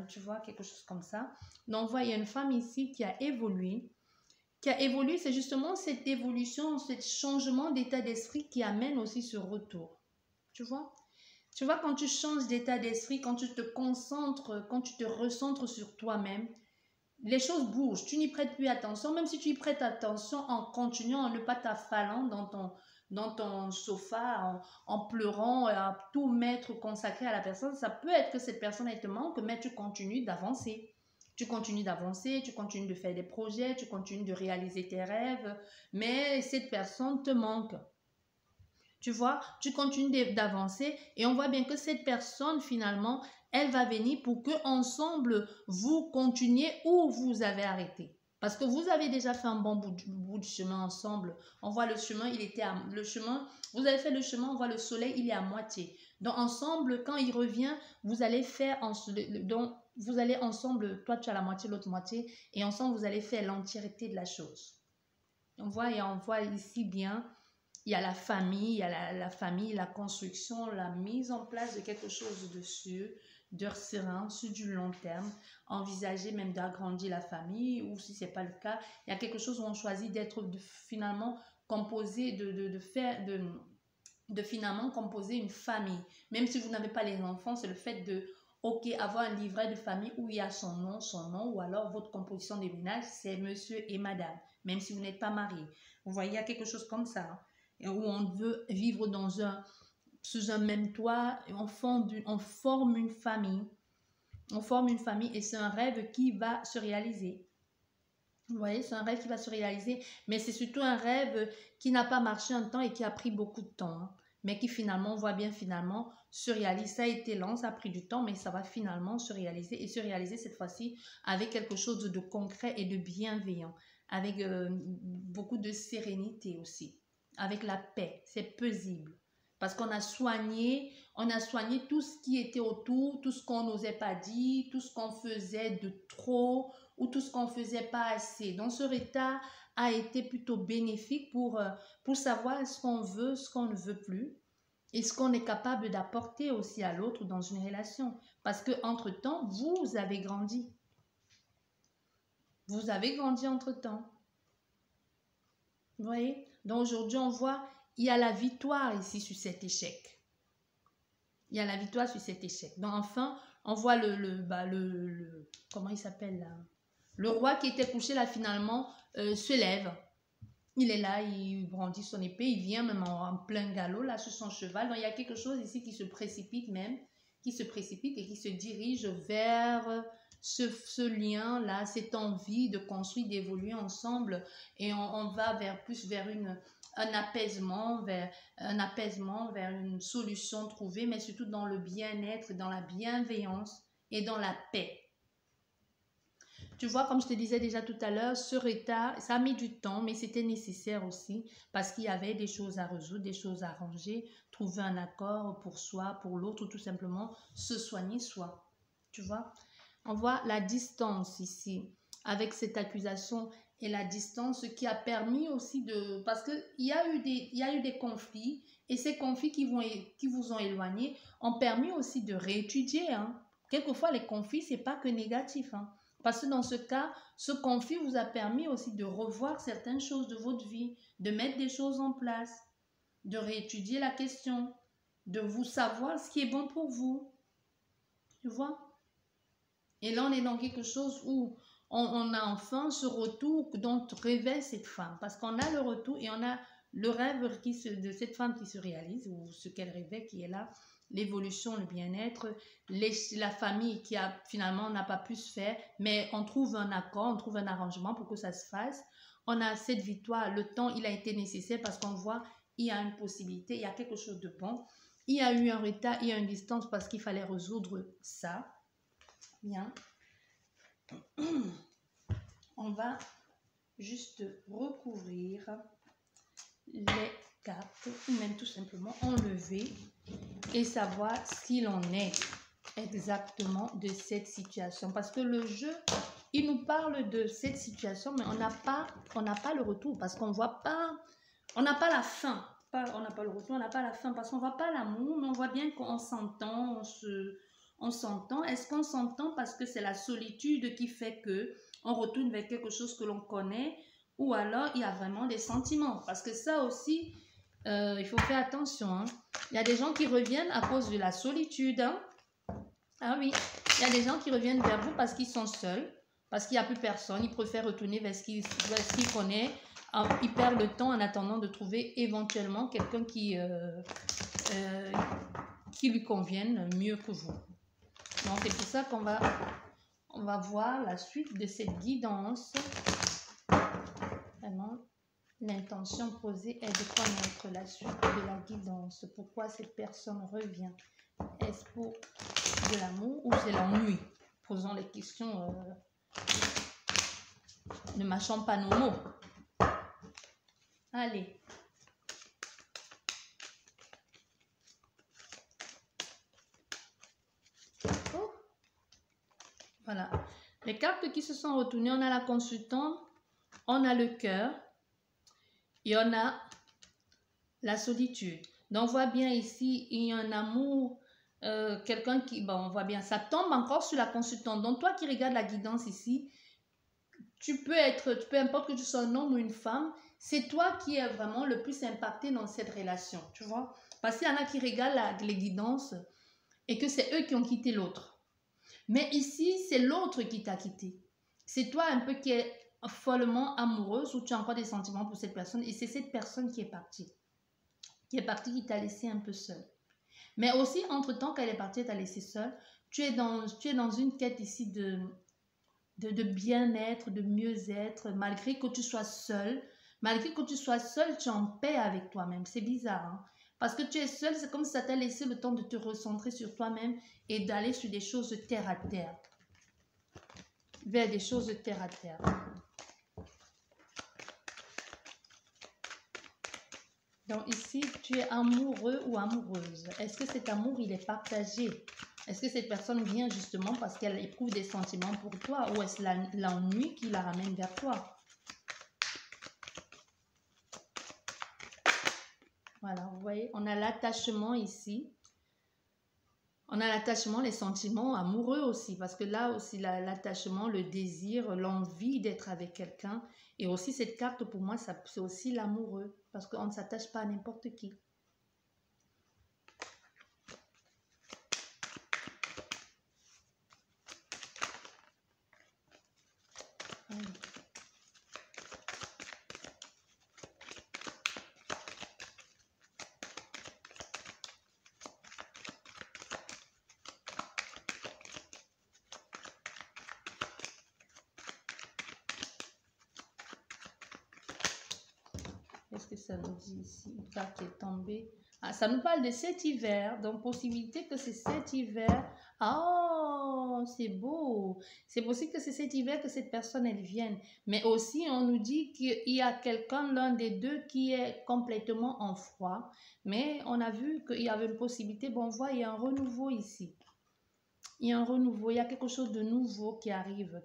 tu vois, quelque chose comme ça. Donc, on voit, il y a une femme ici qui a évolué. C'est justement cette évolution, ce changement d'état d'esprit qui amène aussi ce retour. Tu vois? Tu vois, quand tu changes d'état d'esprit, quand tu te concentres, quand tu te recentres sur toi-même, les choses bougent. Tu n'y prêtes plus attention, même si tu y prêtes attention en continuant, en ne pas t'affalant dans ton sofa, en pleurant, à tout mettre consacré à la personne. Ça peut être que cette personne, elle te manque, mais tu continues d'avancer. Tu continues d'avancer, tu continues de faire des projets, tu continues de réaliser tes rêves, mais cette personne te manque. Tu vois, tu continues d'avancer et on voit bien que cette personne, finalement, elle va venir pour que ensemble vous continuiez où vous avez arrêté. Parce que vous avez déjà fait un bon bout de chemin ensemble. On voit le chemin, vous avez fait le chemin, on voit le soleil, il est à moitié. Donc ensemble, quand il revient, vous allez faire, donc vous allez ensemble, toi tu as la moitié, l'autre moitié, et ensemble vous allez faire l'entièreté de la chose. On voit ici bien. Il y a la famille, il y a la famille, la construction, la mise en place de quelque chose de sûr, de serein, sur du long terme. Envisager même d'agrandir la famille ou si ce n'est pas le cas, il y a quelque chose où on choisit d'être finalement composé, de finalement composer une famille. Même si vous n'avez pas les enfants, c'est le fait de avoir un livret de famille où il y a son nom, ou alors votre composition de ménage, c'est monsieur et madame, même si vous n'êtes pas marié. Vous voyez, il y a quelque chose comme ça. Hein. Où on veut vivre sous un même toit, et on forme une famille. On forme une famille et c'est un rêve qui va se réaliser. Vous voyez, c'est un rêve qui va se réaliser, mais c'est surtout un rêve qui n'a pas marché un temps et qui a pris beaucoup de temps. Hein, mais qui finalement, on voit bien finalement, se réalise. Ça a été lent, ça a pris du temps, mais ça va finalement se réaliser et se réaliser cette fois-ci avec quelque chose de concret et de bienveillant, avec beaucoup de sérénité aussi. Avec la paix, c'est paisible. Parce qu'on a soigné tout ce qui était autour, tout ce qu'on n'osait pas dire, tout ce qu'on faisait de trop ou tout ce qu'on faisait pas assez. Donc ce état a été plutôt bénéfique pour savoir ce qu'on veut, ce qu'on ne veut plus et ce qu'on est capable d'apporter aussi à l'autre dans une relation. Parce que entre-temps, vous avez grandi. Vous avez grandi entre-temps. Vous voyez? Donc aujourd'hui, on voit, il y a la victoire ici sur cet échec. Il y a la victoire sur cet échec. Donc enfin, on voit comment il s'appelle là? Le roi qui était couché là finalement se lève. Il est là, il brandit son épée, il vient même en plein galop là sur son cheval. Donc il y a quelque chose ici qui se précipite et qui se dirige vers ce lien-là, cette envie de construire, d'évoluer ensemble. Et on va plus vers un apaisement, vers une solution trouvée, mais surtout dans le bien-être, dans la bienveillance et dans la paix. Tu vois, comme je te disais déjà tout à l'heure, ce état, ça a mis du temps, mais c'était nécessaire aussi parce qu'il y avait des choses à résoudre, des choses à arranger, trouver un accord pour soi, pour l'autre, ou tout simplement se soigner soi. Tu vois, on voit la distance ici avec cette accusation et la distance qui a permis aussi de... Parce qu'il y a eu des conflits et ces conflits qui vous ont éloigné ont permis aussi de réétudier. Hein. Quelquefois, les conflits, ce n'est pas que négatif. Hein. Parce que dans ce cas, ce conflit vous a permis aussi de revoir certaines choses de votre vie, de mettre des choses en place, de réétudier la question, de vous savoir ce qui est bon pour vous. Tu vois? Et là, on est dans quelque chose où on a enfin ce retour dont rêvait cette femme. Parce qu'on a le retour et on a le rêve de cette femme qui se réalise, ou ce qu'elle rêvait qui est là, l'évolution, le bien-être, la famille qui finalement n'a pas pu se faire, mais on trouve un accord, on trouve un arrangement pour que ça se fasse. On a cette victoire, le temps, il a été nécessaire parce qu'on voit, il y a une possibilité, il y a quelque chose de bon. Il y a eu un retard, il y a une distance parce qu'il fallait résoudre ça. Bien. On va juste recouvrir les cartes ou même tout simplement enlever et savoir ce qu'il en est exactement de cette situation. Parce que le jeu, il nous parle de cette situation, mais on n'a pas le retour parce qu'on voit pas, on n'a pas la fin. On n'a pas le retour, on n'a pas la fin parce qu'on voit pas l'amour, mais on voit bien qu'on s'entend, on s'entend. Est-ce qu'on s'entend parce que c'est la solitude qui fait que on retourne vers quelque chose que l'on connaît, ou alors il y a vraiment des sentiments? Parce que ça aussi, il faut faire attention, hein. Il y a des gens qui reviennent à cause de la solitude, hein. Ah oui, il y a des gens qui reviennent vers vous parce qu'ils sont seuls, parce qu'il n'y a plus personne. Ils préfèrent retourner vers ce qu'ils connaissent. Ils perdent le temps en attendant de trouver éventuellement quelqu'un qui lui convienne mieux que vous. Donc c'est pour ça qu'on va voir la suite de cette guidance. Vraiment, l'intention posée est de connaître la suite de la guidance. Pourquoi cette personne revient? Est-ce pour de l'amour ou c'est l'ennui? Posons les questions. Ne mâchons pas nos mots. Allez. Oh. Voilà. Les cartes qui se sont retournées, on a la consultante, on a le cœur et on a la solitude. Donc, on voit bien ici, il y a un amour, quelqu'un qui, bon, on voit bien, ça tombe encore sur la consultante. Donc, toi qui regardes la guidance ici, peu importe que tu sois un homme ou une femme, c'est toi qui es vraiment le plus impacté dans cette relation, tu vois. Parce qu'il y en a qui regardent les guidances et que c'est eux qui ont quitté l'autre. Mais ici, c'est l'autre qui t'a quitté. C'est toi un peu qui est follement amoureuse ou tu as encore des sentiments pour cette personne et c'est cette personne qui est partie. Qui t'a laissé un peu seule. Mais aussi, entre-temps, quand elle est partie, elle t'a laissé seule, tu es dans une quête ici de bien-être, de mieux-être, malgré que tu sois seule. Malgré que tu sois seule, tu es en paix avec toi-même. C'est bizarre, hein? Parce que tu es seule, c'est comme si ça t'a laissé le temps de te recentrer sur toi-même et d'aller sur des choses terre à terre. Vers des choses terre à terre. Donc ici, tu es amoureux ou amoureuse. Est-ce que cet amour, il est partagé? Est-ce que cette personne vient justement parce qu'elle éprouve des sentiments pour toi ou est-ce l'ennui qui la ramène vers toi? Voilà, vous voyez, on a l'attachement ici. On a l'attachement, les sentiments amoureux aussi, parce que là aussi, l'attachement, le désir, l'envie d'être avec quelqu'un. Et aussi, cette carte, pour moi, c'est aussi l'amoureux, parce qu'on ne s'attache pas à n'importe qui. Voilà. Qu'est-ce que ça nous dit ici? Une carte qui est tombée. Ah, ça nous parle de cet hiver. Donc, possibilité que c'est cet hiver. Oh, c'est beau. C'est possible que c'est cet hiver que cette personne, elle vienne. Mais aussi, on nous dit qu'il y a quelqu'un, l'un des deux, qui est complètement en froid. Mais on a vu qu'il y avait une possibilité. Bon, on voit, il y a un renouveau ici. Il y a un renouveau. Il y a quelque chose de nouveau qui arrive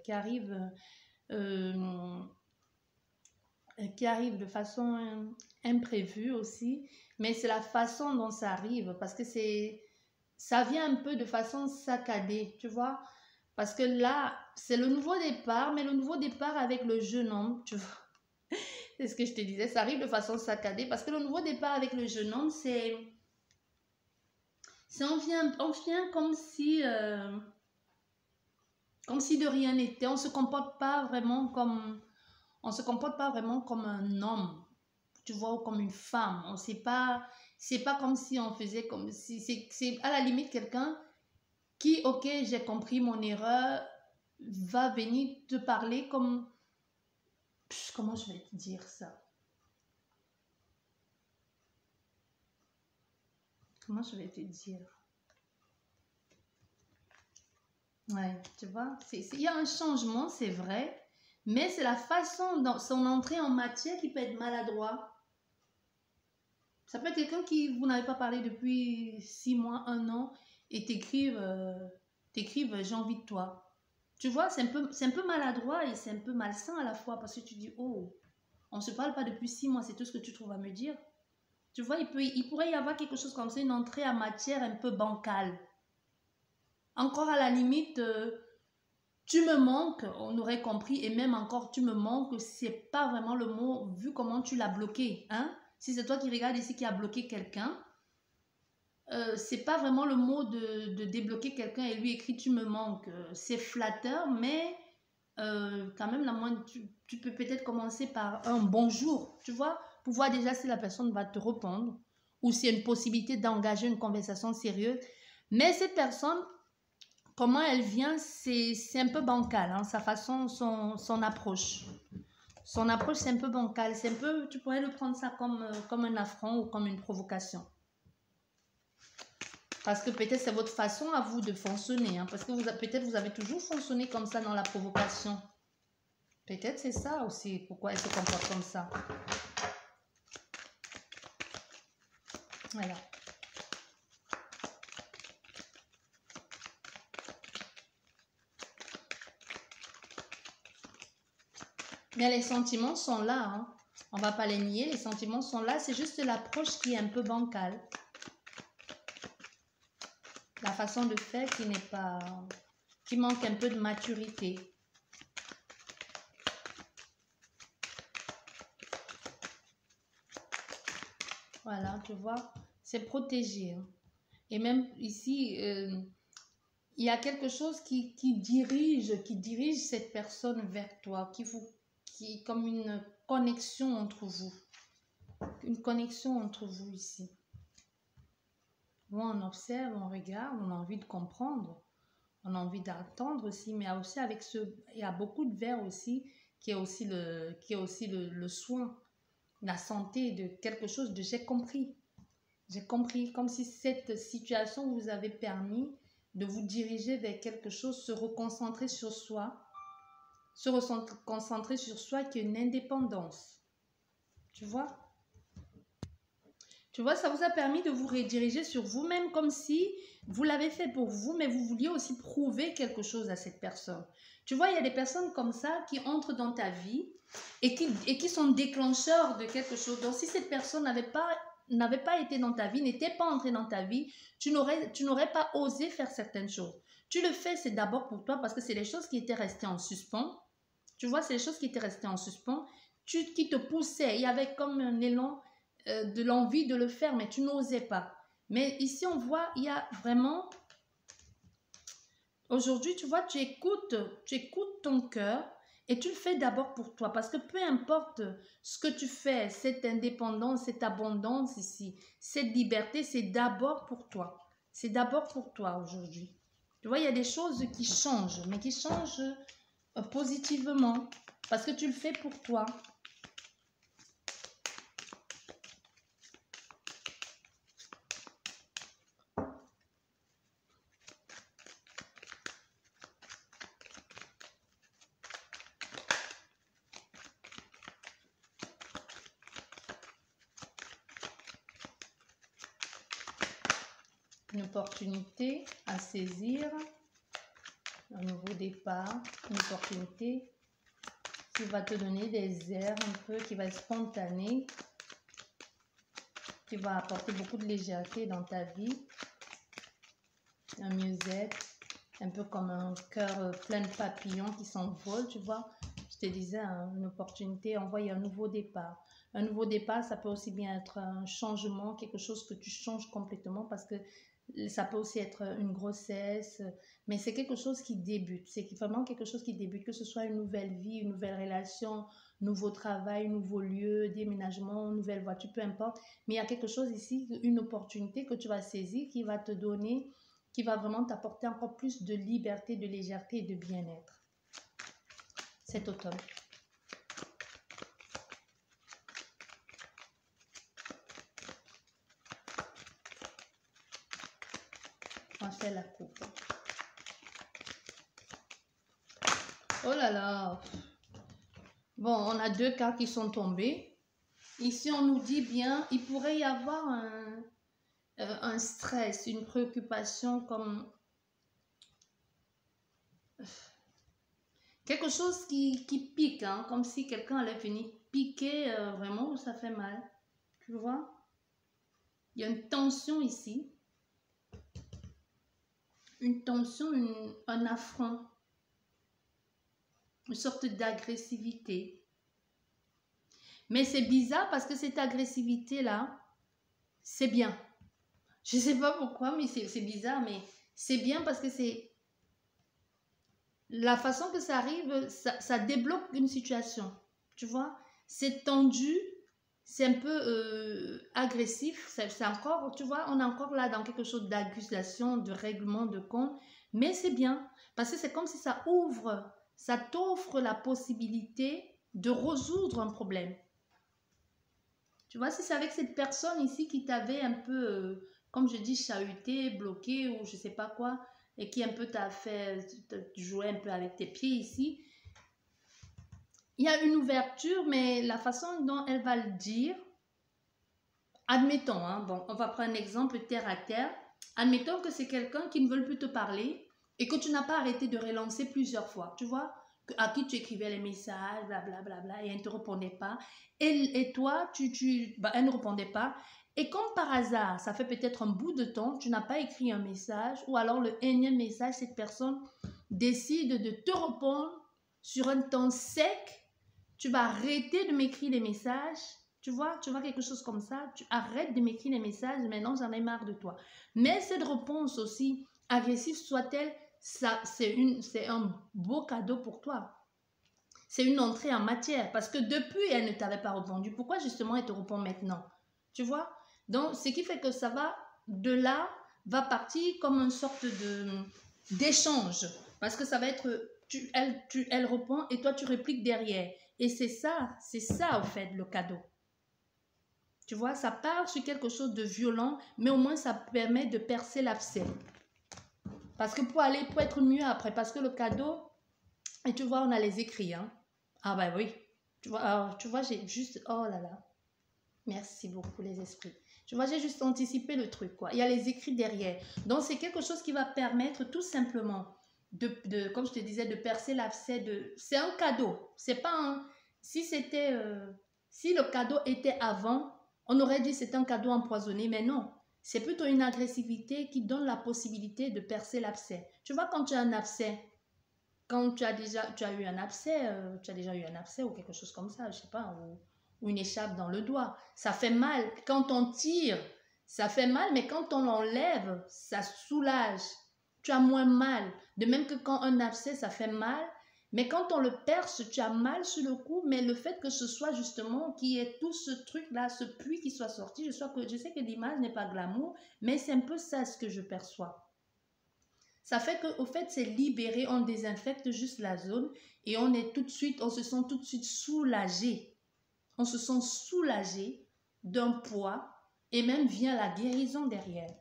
de façon imprévue aussi, mais c'est la façon dont ça arrive, parce que ça vient un peu de façon saccadée, tu vois, parce que là, c'est le nouveau départ, mais le nouveau départ avec le jeune homme, tu vois, c'est ce que je te disais, ça arrive de façon saccadée, parce que le nouveau départ avec le jeune homme, on vient comme si de rien n'était, on se comporte pas vraiment comme un homme, tu vois, ou comme une femme. C'est pas comme si on faisait comme si, c'est à la limite quelqu'un qui, ok, j'ai compris mon erreur, va venir te parler comme, comment je vais te dire ça? Comment je vais te dire? Ouais, tu vois, il y a un changement, c'est vrai, mais c'est la façon dont son entrée en matière qui peut être maladroit. Ça peut être quelqu'un qui, vous n'avez pas parlé depuis 6 mois, un an, et t'écrivent, j'ai envie de toi. Tu vois, c'est un peu maladroit et c'est un peu malsain à la fois parce que tu dis, oh, on ne se parle pas depuis 6 mois, c'est tout ce que tu trouves à me dire. Tu vois, il pourrait y avoir quelque chose comme ça, une entrée en matière un peu bancale. Encore à la limite, tu me manques, on aurait compris, et même encore tu me manques, c'est pas vraiment le mot vu comment tu l'as bloqué, hein. Si c'est toi qui regardes ici qui a bloqué quelqu'un, c'est pas vraiment le mot de débloquer quelqu'un et lui écrit tu me manques. C'est flatteur, mais quand même, la moindre, tu peux peut-être commencer par un bonjour, tu vois, pour voir déjà si la personne va te répondre ou s'il y a une possibilité d'engager une conversation sérieuse. Mais cette personne, comment elle vient, c'est un peu bancal, hein, sa façon, son approche. Son approche, c'est un peu bancal. C'est un peu, tu pourrais le prendre ça comme un affront ou comme une provocation. Parce que peut-être c'est votre façon à vous de fonctionner. Hein, parce que peut-être vous avez toujours fonctionné comme ça dans la provocation. Peut-être c'est ça aussi, pourquoi elle se comporte comme ça. Voilà. Mais les sentiments sont là. Hein. On ne va pas les nier, les sentiments sont là. C'est juste l'approche qui est un peu bancale. La façon de faire qui n'est pas... qui manque un peu de maturité. Voilà, tu vois, c'est protégé. Hein. Et même ici, il y a quelque chose qui dirige cette personne vers toi, comme une connexion entre vous. Une connexion entre vous ici. Moi, on observe, on regarde, on a envie de comprendre, on a envie d'entendre aussi, mais aussi il y a beaucoup de vers aussi qui est aussi le soin, la santé de quelque chose de j'ai compris. J'ai compris, comme si cette situation vous avait permis de vous diriger vers quelque chose, se reconcentrer sur soi, se concentrer sur soi qui est une indépendance. Tu vois? Tu vois, ça vous a permis de vous rediriger sur vous-même comme si vous l'avez fait pour vous, mais vous vouliez aussi prouver quelque chose à cette personne. Tu vois, il y a des personnes comme ça qui entrent dans ta vie et qui sont déclencheurs de quelque chose. Donc, si cette personne n'avait pas été dans ta vie, n'était pas entrée dans ta vie, tu n'aurais pas osé faire certaines choses. Tu le fais, c'est d'abord pour toi parce que c'est les choses qui étaient restées en suspens. Tu vois, c'est les choses qui étaient restées en suspens, qui te poussaient. Il y avait comme un élan de l'envie de le faire, mais tu n'osais pas. Mais ici, on voit, il y a vraiment... Aujourd'hui, tu vois, tu écoutes ton cœur et tu le fais d'abord pour toi. Parce que peu importe ce que tu fais, cette indépendance, cette abondance ici, cette liberté, c'est d'abord pour toi. C'est d'abord pour toi aujourd'hui. Tu vois, il y a des choses qui changent, mais qui changent positivement. Parce que tu le fais pour toi. Une opportunité à saisir, un nouveau départ, une opportunité qui va te donner des airs un peu, qui va être spontanée, qui va apporter beaucoup de légèreté dans ta vie, un mieux-être, un peu comme un cœur plein de papillons qui s'envolent, tu vois. Je te disais, une opportunité, on voit, il y a un nouveau départ. Un nouveau départ, ça peut aussi bien être un changement, quelque chose que tu changes complètement parce que ça peut aussi être une grossesse, mais c'est quelque chose qui débute. C'est vraiment quelque chose qui débute, que ce soit une nouvelle vie, une nouvelle relation, nouveau travail, nouveau lieu, déménagement, nouvelle voiture, peu importe. Mais il y a quelque chose ici, une opportunité que tu vas saisir qui va te donner, qui va vraiment t'apporter encore plus de liberté, de légèreté et de bien-être cet automne. On va faire la coupe. Oh là là. Bon, on a 2 cartes qui sont tombées. Ici, on nous dit bien, il pourrait y avoir un stress, une préoccupation comme quelque chose qui pique, hein, comme si quelqu'un allait venir piquer vraiment où ça fait mal. Tu vois? Il y a une tension ici. Une tension, un affront. Une sorte d'agressivité. Mais c'est bizarre parce que cette agressivité-là, c'est bien. Je ne sais pas pourquoi, mais c'est bizarre, mais c'est bien parce que c'est la façon que ça arrive, ça débloque une situation. Tu vois, c'est tendu, c'est un peu agressif, c'est encore, tu vois, on est encore là dans quelque chose d'accusation, de règlement de compte, mais c'est bien parce que c'est comme si ça ouvre, ça t'offre la possibilité de résoudre un problème. Tu vois, si c'est avec cette personne ici qui t'avait un peu, comme je dis, chahuté, bloqué ou je sais pas quoi, et qui un peu t'a fait jouer un peu avec tes pieds ici, il y a une ouverture, mais la façon dont elle va le dire, admettons, hein, bon, on va prendre un exemple terre à terre, admettons que c'est quelqu'un qui ne veut plus te parler et que tu n'as pas arrêté de relancer plusieurs fois, tu vois, à qui tu écrivais les messages, blablabla, bla, bla, et elle ne te répondait pas. Et toi, elle ne répondait pas. Et comme par hasard, ça fait peut-être un bout de temps, tu n'as pas écrit un message, ou alors le énième message, cette personne décide de te répondre sur un temps sec, tu vas arrêter de m'écrire des messages, tu vois quelque chose comme ça, tu arrêtes de m'écrire des messages, maintenant j'en ai marre de toi. Mais cette réponse aussi, agressive soit-elle, c'est un beau cadeau pour toi. C'est une entrée en matière parce que depuis, elle ne t'avait pas répondu. Pourquoi justement elle te répond maintenant? Tu vois? Donc, ce qui fait que ça va, de là, va partir comme une sorte d'échange. Parce que ça va être, elle répond et toi tu répliques derrière. Et c'est ça, au fait, le cadeau. Tu vois, ça part sur quelque chose de violent, mais au moins ça permet de percer l'abcès. Parce que pour être mieux après, parce que le cadeau, et tu vois, on a les écrits, hein. Ah bah oui, tu vois, j'ai juste, oh là là, merci beaucoup les esprits. Tu vois, j'ai juste anticipé le truc, quoi. Il y a les écrits derrière. Donc, c'est quelque chose qui va permettre tout simplement comme je te disais, de percer l'abcès. C'est un cadeau. C'est pas un... Si le cadeau était avant, on aurait dit c'est un cadeau empoisonné, mais non. C'est plutôt une agressivité qui donne la possibilité de percer l'abcès. Tu vois, quand tu as un abcès, quand tu as eu un abcès, tu as déjà eu un abcès ou quelque chose comme ça, je sais pas, ou une échappe dans le doigt. Ça fait mal. Quand on tire, ça fait mal, mais quand on l'enlève, ça soulage. Tu as moins mal. De même que quand un abcès, ça fait mal, mais quand on le perce, tu as mal sur le coup, mais le fait que ce soit justement qu'il y ait tout ce truc-là, ce puits qui soit sorti, je sais que l'image n'est pas glamour, mais c'est un peu ça ce que je perçois. Ça fait qu'au fait, c'est libéré, on désinfecte juste la zone et on se sent tout de suite soulagé. On se sent soulagé d'un poids et même vient la guérison derrière.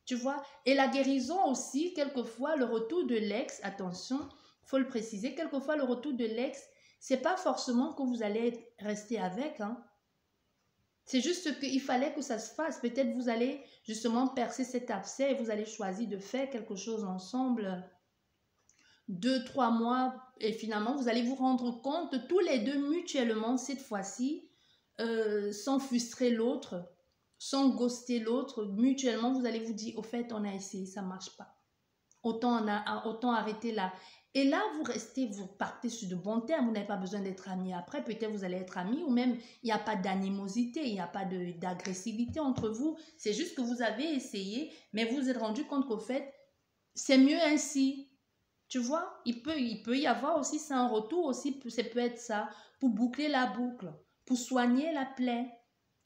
Tu vois? Et la guérison aussi, quelquefois, le retour de l'ex, attention, il faut le préciser, quelquefois le retour de l'ex, c'est pas forcément que vous allez rester avec, hein. C'est juste qu'il fallait que ça se fasse. Peut-être vous allez justement percer cet abcès et vous allez choisir de faire quelque chose ensemble 2-3 mois et finalement vous allez vous rendre compte tous les deux mutuellement cette fois-ci, sans frustrer l'autre, sans ghoster l'autre, mutuellement vous allez vous dire au fait on a essayé, ça ne marche pas. Autant arrêter là. Et là, vous partez sur de bons termes. Vous n'avez pas besoin d'être amis après. Peut-être vous allez être amis ou même il n'y a pas d'animosité, il n'y a pas d'agressivité entre vous. C'est juste que vous avez essayé, mais vous vous êtes rendu compte qu'au fait, c'est mieux ainsi. Tu vois, il peut y avoir aussi ça, un retour aussi, ça peut être ça, pour boucler la boucle, pour soigner la plaie,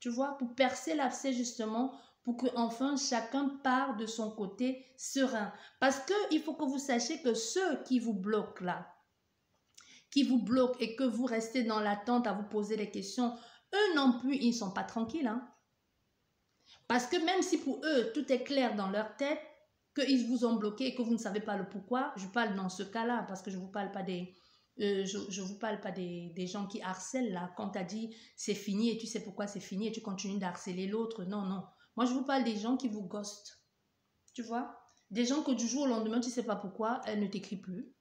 tu vois, pour percer l'abcès justement, pour que enfin chacun part de son côté serein. Parce qu'il faut que vous sachiez que ceux qui vous bloquent là, qui vous bloquent et que vous restez dans l'attente à vous poser des questions, eux non plus, ils ne sont pas tranquilles. Hein? Parce que même si pour eux, tout est clair dans leur tête, qu'ils vous ont bloqué et que vous ne savez pas le pourquoi. Je parle dans ce cas-là parce que je ne vous parle pas je vous parle pas des gens qui harcèlent là. Quand tu as dit c'est fini et tu sais pourquoi c'est fini et tu continues d'harceler l'autre. Non, non. Moi, je vous parle des gens qui vous ghostent. Tu vois? Des gens que du jour au lendemain, tu ne sais pas pourquoi, elle ne t'écrit plus.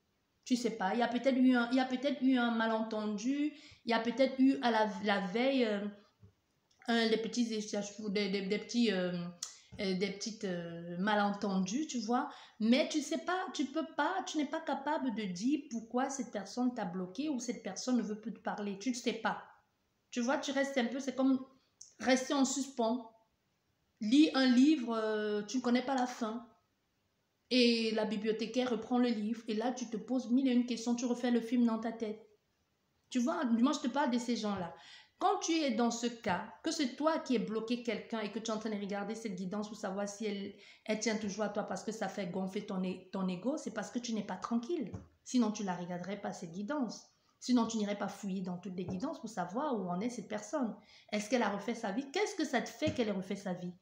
Tu sais pas, il y a peut-être eu un malentendu, il y a peut-être eu à la veille des petits des petites malentendus, tu vois. Mais tu sais pas, tu n'es pas capable de dire pourquoi cette personne t'a bloqué ou cette personne ne veut plus te parler. Tu ne sais pas. Tu vois, tu restes un peu, c'est comme rester en suspens. Lis un livre, tu ne connais pas la fin. Et la bibliothécaire reprend le livre et là, tu te poses mille et une questions, tu refais le film dans ta tête. Tu vois, moi, je te parle de ces gens-là. Quand tu es dans ce cas, que c'est toi qui es bloqué quelqu'un et que tu es en train de regarder cette guidance pour savoir si elle tient toujours à toi parce que ça fait gonfler ton ego, c'est parce que tu n'es pas tranquille. Sinon, tu ne la regarderais pas, cette guidance. Sinon, tu n'irais pas fouiller dans toutes les guidances pour savoir où en est cette personne. Est-ce qu'elle a refait sa vie? Qu'est-ce que ça te fait qu'elle ait refait sa vie?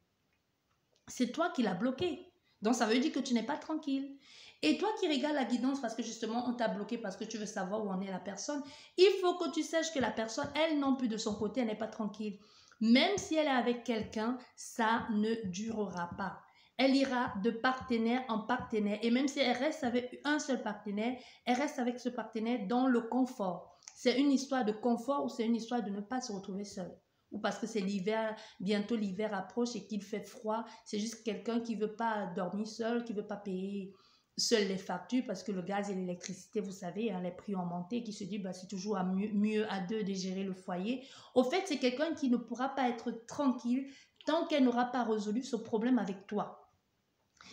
C'est toi qui l'as bloqué. Donc, ça veut dire que tu n'es pas tranquille. Et toi qui regardes la guidance parce que justement, on t'a bloqué parce que tu veux savoir où en est la personne, il faut que tu saches que la personne, elle non plus de son côté, elle n'est pas tranquille. Même si elle est avec quelqu'un, ça ne durera pas. Elle ira de partenaire en partenaire. Et même si elle reste avec un seul partenaire, elle reste avec ce partenaire dans le confort. C'est une histoire de confort ou c'est une histoire de ne pas se retrouver seule. Ou parce que c'est l'hiver, bientôt l'hiver approche et qu'il fait froid. C'est juste quelqu'un qui ne veut pas dormir seul, qui ne veut pas payer seul les factures parce que le gaz et l'électricité, vous savez, hein, les prix ont monté, qui se dit bah, c'est toujours mieux à deux de gérer le foyer. Au fait, c'est quelqu'un qui ne pourra pas être tranquille tant qu'elle n'aura pas résolu ce problème avec toi.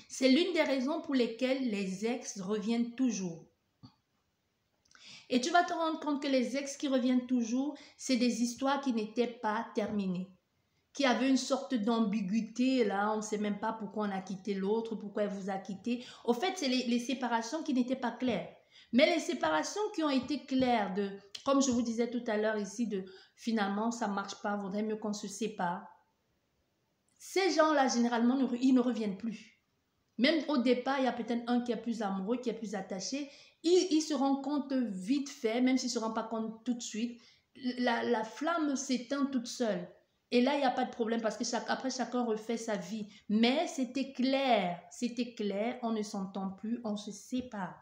C'est l'une des raisons pour lesquelles les ex reviennent toujours. Et tu vas te rendre compte que les ex qui reviennent toujours, c'est des histoires qui n'étaient pas terminées, qui avaient une sorte d'ambiguïté, là, on ne sait même pas pourquoi on a quitté l'autre, pourquoi elle vous a quitté. Au fait, c'est les séparations qui n'étaient pas claires. Mais les séparations qui ont été claires, comme je vous disais tout à l'heure ici, finalement, ça ne marche pas, vaudrait mieux qu'on se sépare. Ces gens-là, généralement, ils ne reviennent plus. Même au départ, il y a peut-être un qui est plus amoureux, qui est plus attaché. Il se rend compte vite fait, même s'il ne se rend pas compte tout de suite, la flamme s'éteint toute seule. Et là, il n'y a pas de problème parce que après, chacun refait sa vie. Mais c'était clair, on ne s'entend plus, on se sépare.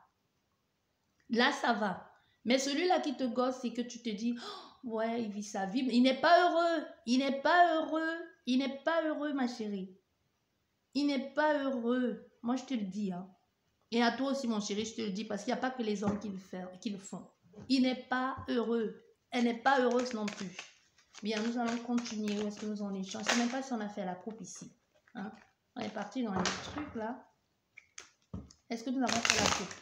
Là, ça va. Mais celui-là qui te gosse, c'est que tu te dis, oh, ouais, il vit sa vie, mais il n'est pas heureux, il n'est pas heureux, il n'est pas heureux, ma chérie. Il n'est pas heureux. Moi, je te le dis, hein. Et à toi aussi, mon chéri, je te le dis, parce qu'il n'y a pas que les hommes qui le font. Il n'est pas heureux. Elle n'est pas heureuse non plus. Bien, nous allons continuer. Où est-ce que nous en étions? Je ne sais même pas si on a fait la coupe ici. Hein? On est parti dans les trucs, là. Est-ce que nous avons fait la coupe?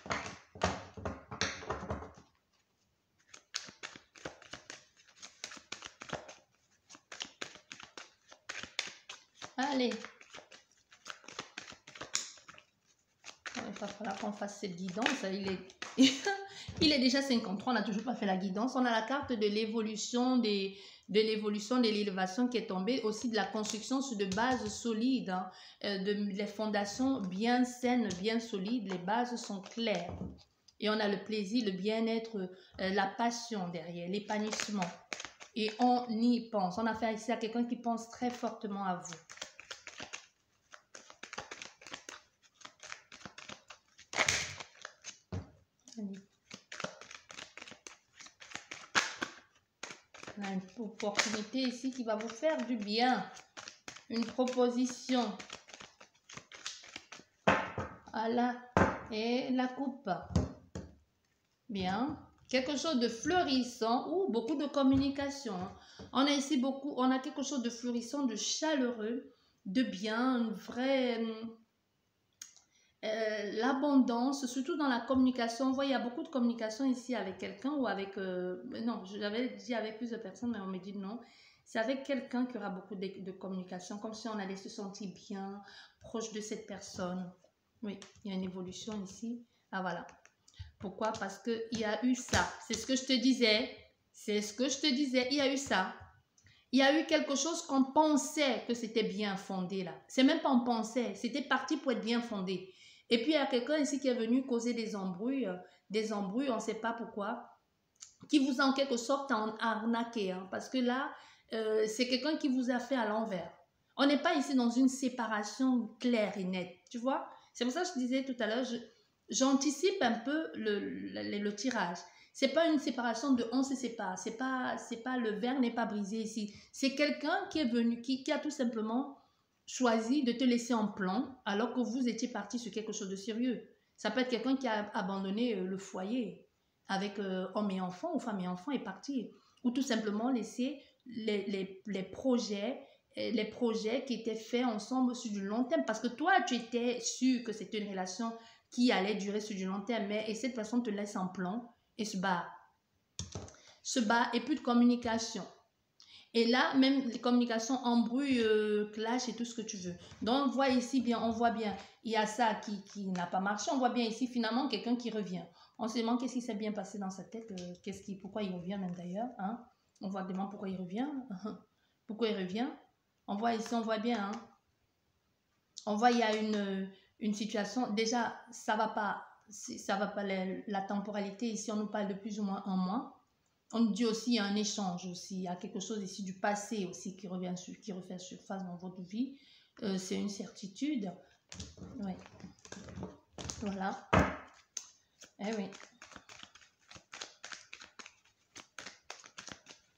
Allez. Il va falloir qu'on fasse cette guidance. Il est déjà 53, on n'a toujours pas fait la guidance. On a la carte de l'évolution, de l'élévation qui est tombée, aussi de la construction sur de bases solides, hein, les fondations bien saines, bien solides, les bases sont claires. Et on a le plaisir, le bien-être, la passion derrière, l'épanouissement. Et on y pense. On a affaire ici à quelqu'un qui pense très fortement à vous. On a une opportunité ici qui va vous faire du bien. Une proposition. Voilà. Et la coupe. Bien. Quelque chose de fleurissant ou beaucoup de communication. On a ici on a quelque chose de fleurissant, de chaleureux, de bien, une vraie... l'abondance, surtout dans la communication. Vous voyez, il y a beaucoup de communication ici avec quelqu'un ou avec... non, j'avais dit avec plusieurs personnes, mais on me dit non. C'est avec quelqu'un qu'il y aura beaucoup de communication, comme si on allait se sentir bien, proche de cette personne. Oui, il y a une évolution ici. Ah, voilà. Pourquoi? Parce qu'il y a eu ça. C'est ce que je te disais. C'est ce que je te disais. Il y a eu ça. Il y a eu quelque chose qu'on pensait que c'était bien fondé là. C'est même pas on pensait. C'était parti pour être bien fondé. Et puis, il y a quelqu'un ici qui est venu causer des embrouilles, on ne sait pas pourquoi, qui vous a en quelque sorte arnaqué, hein, parce que là, c'est quelqu'un qui vous a fait à l'envers. On n'est pas ici dans une séparation claire et nette, tu vois. C'est pour ça que je disais tout à l'heure, j'anticipe un peu le tirage. C'est pas une séparation de on se sépare, c'est pas le verre n'est pas brisé ici. C'est quelqu'un qui est venu, qui a tout simplement choisi de te laisser en plan alors que vous étiez parti sur quelque chose de sérieux. Ça peut être quelqu'un qui a abandonné le foyer avec homme et enfant ou femme et enfant et parti. Ou tout simplement laisser les projets qui étaient faits ensemble sur du long terme. Parce que toi, tu étais sûr que c'était une relation qui allait durer sur du long terme, et cette personne te laisse en plan et se bat. Se bat et plus de communication. Et là, même les communications embrouillent, clash et tout ce que tu veux. Donc, on voit ici bien, il y a ça qui n'a pas marché. On voit bien ici, finalement, quelqu'un qui revient. On se demande qu'est-ce qui s'est bien passé dans sa tête, pourquoi il revient même d'ailleurs. Hein? On voit demande pourquoi il revient. Pourquoi il revient. On voit ici, on voit bien. Hein? On voit il y a une situation. Déjà, ça va pas la temporalité. Ici, on nous parle de plus ou moins un mois. On dit aussi, il y a un échange aussi, il y a quelque chose ici du passé aussi qui refait surface dans votre vie. C'est une certitude. Oui. Voilà. Eh oui.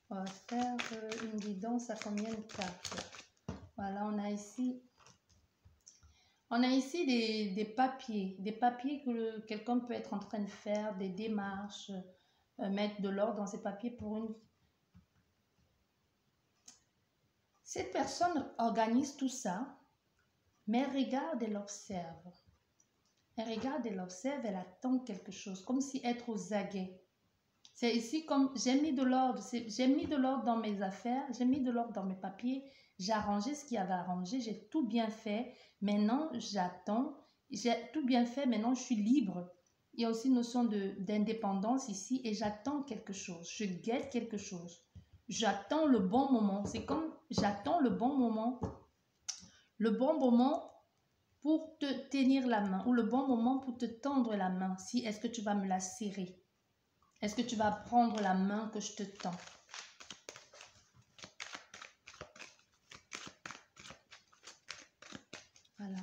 On va faire une guidance à combien de cartes? Voilà, on a ici des papiers que quelqu'un peut être en train de faire, des démarches, mettre de l'ordre dans ces papiers pour une... Cette personne organise tout ça, mais elle regarde et l'observe. Elle regarde et l'observe, elle attend quelque chose, comme si être aux aguets. C'est ici comme j'ai mis de l'ordre dans mes affaires, j'ai mis de l'ordre dans mes papiers, j'ai arrangé ce qu'il y avait à arranger, j'ai tout bien fait. Maintenant, j'attends, j'ai tout bien fait, maintenant je suis libre. Il y a aussi une notion d'indépendance ici et j'attends quelque chose, je guette quelque chose. J'attends le bon moment, c'est comme j'attends le bon moment pour te tenir la main ou le bon moment pour te tendre la main. Si est-ce que tu vas me la serrer? Est-ce que tu vas prendre la main que je te tends? Voilà.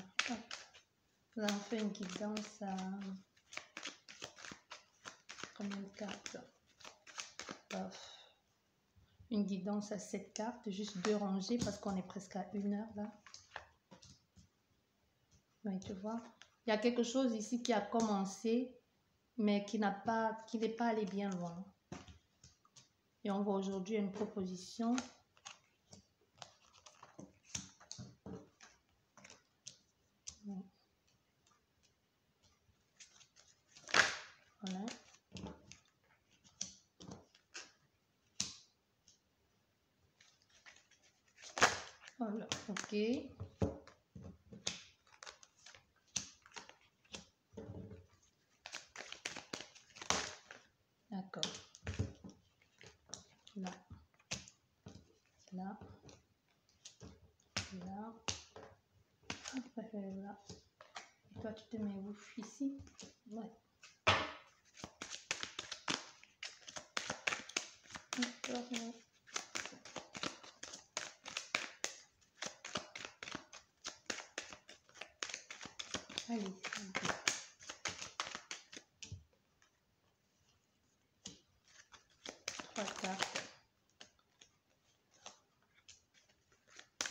Nous allons faire une guidance à combien de cartes? Une guidance à 7 cartes, juste 2 rangées parce qu'on est presque à 1 heure là. Oui, tu vois. Il y a quelque chose ici qui a commencé, mais qui n'est pas allé bien loin. Et on voit aujourd'hui une proposition. Voilà. Voilà, ok. D'accord. Là. Là. Là. Après, là. Et toi, tu te mets où ici? Ouais. D'accord. Allez. 3 cartes.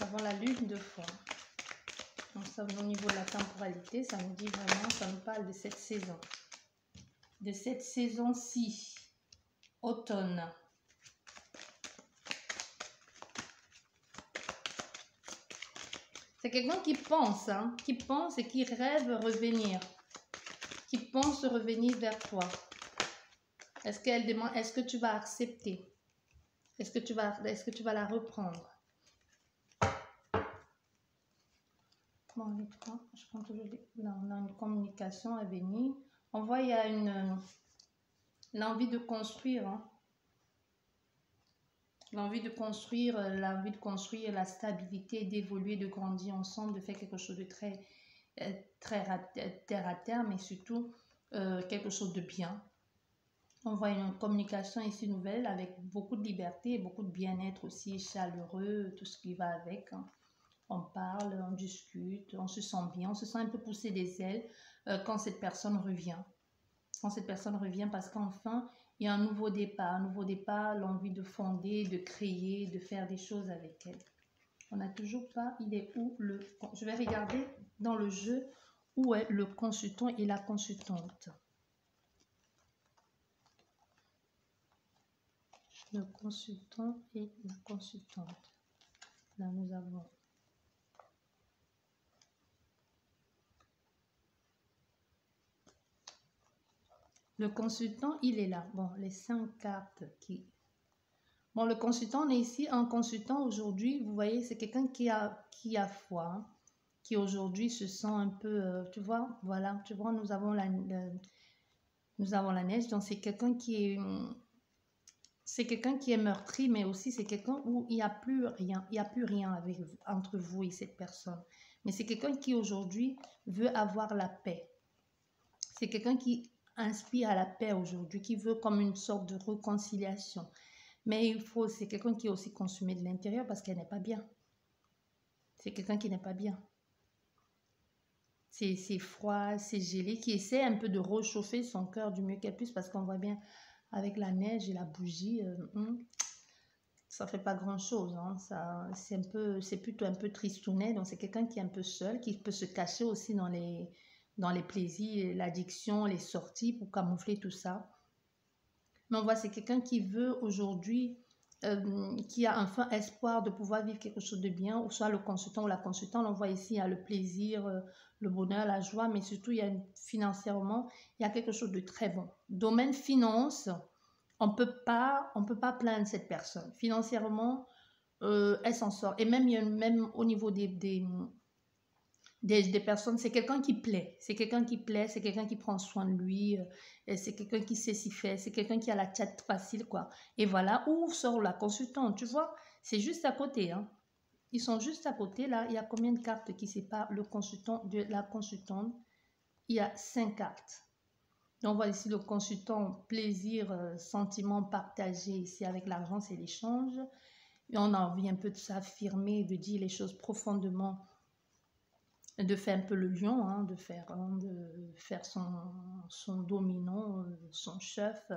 Avant la lune de fois. Donc ça, au niveau de la temporalité, ça nous dit vraiment, ça nous parle de cette saison. De cette saison-ci, automne. C'est quelqu'un qui pense, hein, qui pense et qui rêve revenir. Qui pense revenir vers toi. Est-ce qu'elle demande, est-ce que tu vas accepter? Est-ce que tu vas la reprendre? Bon, les trois, je prends toujours là, on a une communication à venir. On voit il y a l'envie de construire, hein. L'envie de construire la stabilité, d'évoluer, de grandir ensemble, de faire quelque chose de très, terre à terre, mais surtout quelque chose de bien. On voit une communication ici nouvelle avec beaucoup de liberté et beaucoup de bien-être aussi, chaleureux, tout ce qui va avec, hein. On parle, on discute, on se sent bien, on se sent un peu pousser des ailes quand cette personne revient. Quand cette personne revient parce qu'enfin, il y a un nouveau départ, l'envie de fonder, de créer, de faire des choses avec elle. On n'a toujours pas, il est où le... Je vais regarder dans le jeu où est le consultant et la consultante. Le consultant et la consultante. Là, nous avons le consultant, il est là. Bon, les 5 cartes qui... Bon, le consultant, on est ici. Un consultant aujourd'hui, vous voyez, c'est quelqu'un qui a foi, hein, qui aujourd'hui se sent un peu, tu vois, voilà, tu vois, nous avons la neige. Donc, c'est quelqu'un qui est meurtri, mais aussi c'est quelqu'un où il n'y a plus rien, avec, entre vous et cette personne. Mais c'est quelqu'un qui aujourd'hui veut avoir la paix. C'est quelqu'un qui inspire à la paix aujourd'hui, qui veut comme une sorte de réconciliation. Mais c'est quelqu'un qui est aussi consumé de l'intérieur parce qu'elle n'est pas bien. C'est quelqu'un qui n'est pas bien. C'est froid, c'est gelé, qui essaie un peu de réchauffer son cœur du mieux qu'elle puisse parce qu'on voit bien avec la neige et la bougie, ça fait pas grand-chose, hein. C'est plutôt un peu tristounet. Donc c'est quelqu'un qui est un peu seul, qui peut se cacher aussi dans les plaisirs, l'addiction, les sorties pour camoufler tout ça. Mais on voit c'est quelqu'un qui veut aujourd'hui, qui a enfin espoir de pouvoir vivre quelque chose de bien, ou soit le consultant ou la consultante. On voit ici il y a le plaisir, le bonheur, la joie, mais surtout il y a financièrement, il y a quelque chose de très bon. Domaine finance, on peut pas plaindre cette personne. Financièrement, elle s'en sort. Et même au niveau des personnes, c'est quelqu'un qui plaît. C'est quelqu'un qui plaît, c'est quelqu'un qui prend soin de lui, c'est quelqu'un qui sait s'y faire, c'est quelqu'un qui a la tête facile, quoi. Et voilà où sort la consultante, tu vois. C'est juste à côté, hein. Ils sont juste à côté, là. Il y a combien de cartes qui séparent le consultant de la consultante? Il y a 5 cartes. Donc, on voit ici le consultant, plaisir, sentiment partagé ici avec l'argent, c'est l'échange. Et on a envie un peu de s'affirmer, de dire les choses profondément, de faire un peu le lion, hein, de faire son dominant, son chef,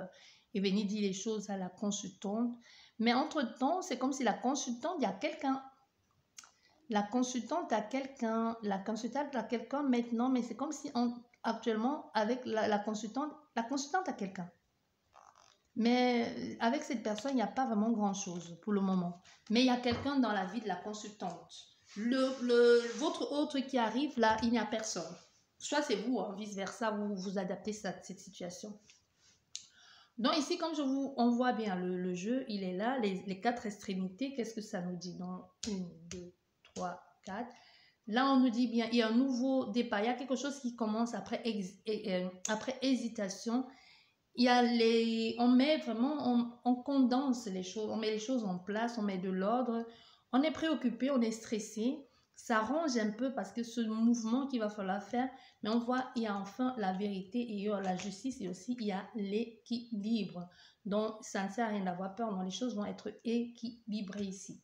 et venir dire les choses à la consultante. Mais entre-temps, c'est comme si la consultante, il y a quelqu'un. La consultante a quelqu'un, maintenant, mais c'est comme si actuellement, avec la consultante a quelqu'un. Mais avec cette personne, il n'y a pas vraiment grand-chose pour le moment. Mais il y a quelqu'un dans la vie de la consultante. Votre autre qui arrive, là, il n'y a personne. Soit c'est vous, hein, vice-versa, vous adaptez à cette situation. Donc ici, comme on voit bien le jeu, il est là, les 4 extrémités, qu'est-ce que ça nous dit? Donc 1, 2, 3, 4. Là, on nous dit bien, il y a un nouveau départ, il y a quelque chose qui commence après hésitation. On met vraiment, on condense les choses, on met les choses en place, on met de l'ordre, on est préoccupé, on est stressé, ça range un peu parce que ce mouvement qu'il va falloir faire, mais on voit, il y a enfin la vérité et il y a la justice et aussi il y a l'équilibre. Donc, ça ne sert à rien d'avoir peur, donc les choses vont être équilibrées ici.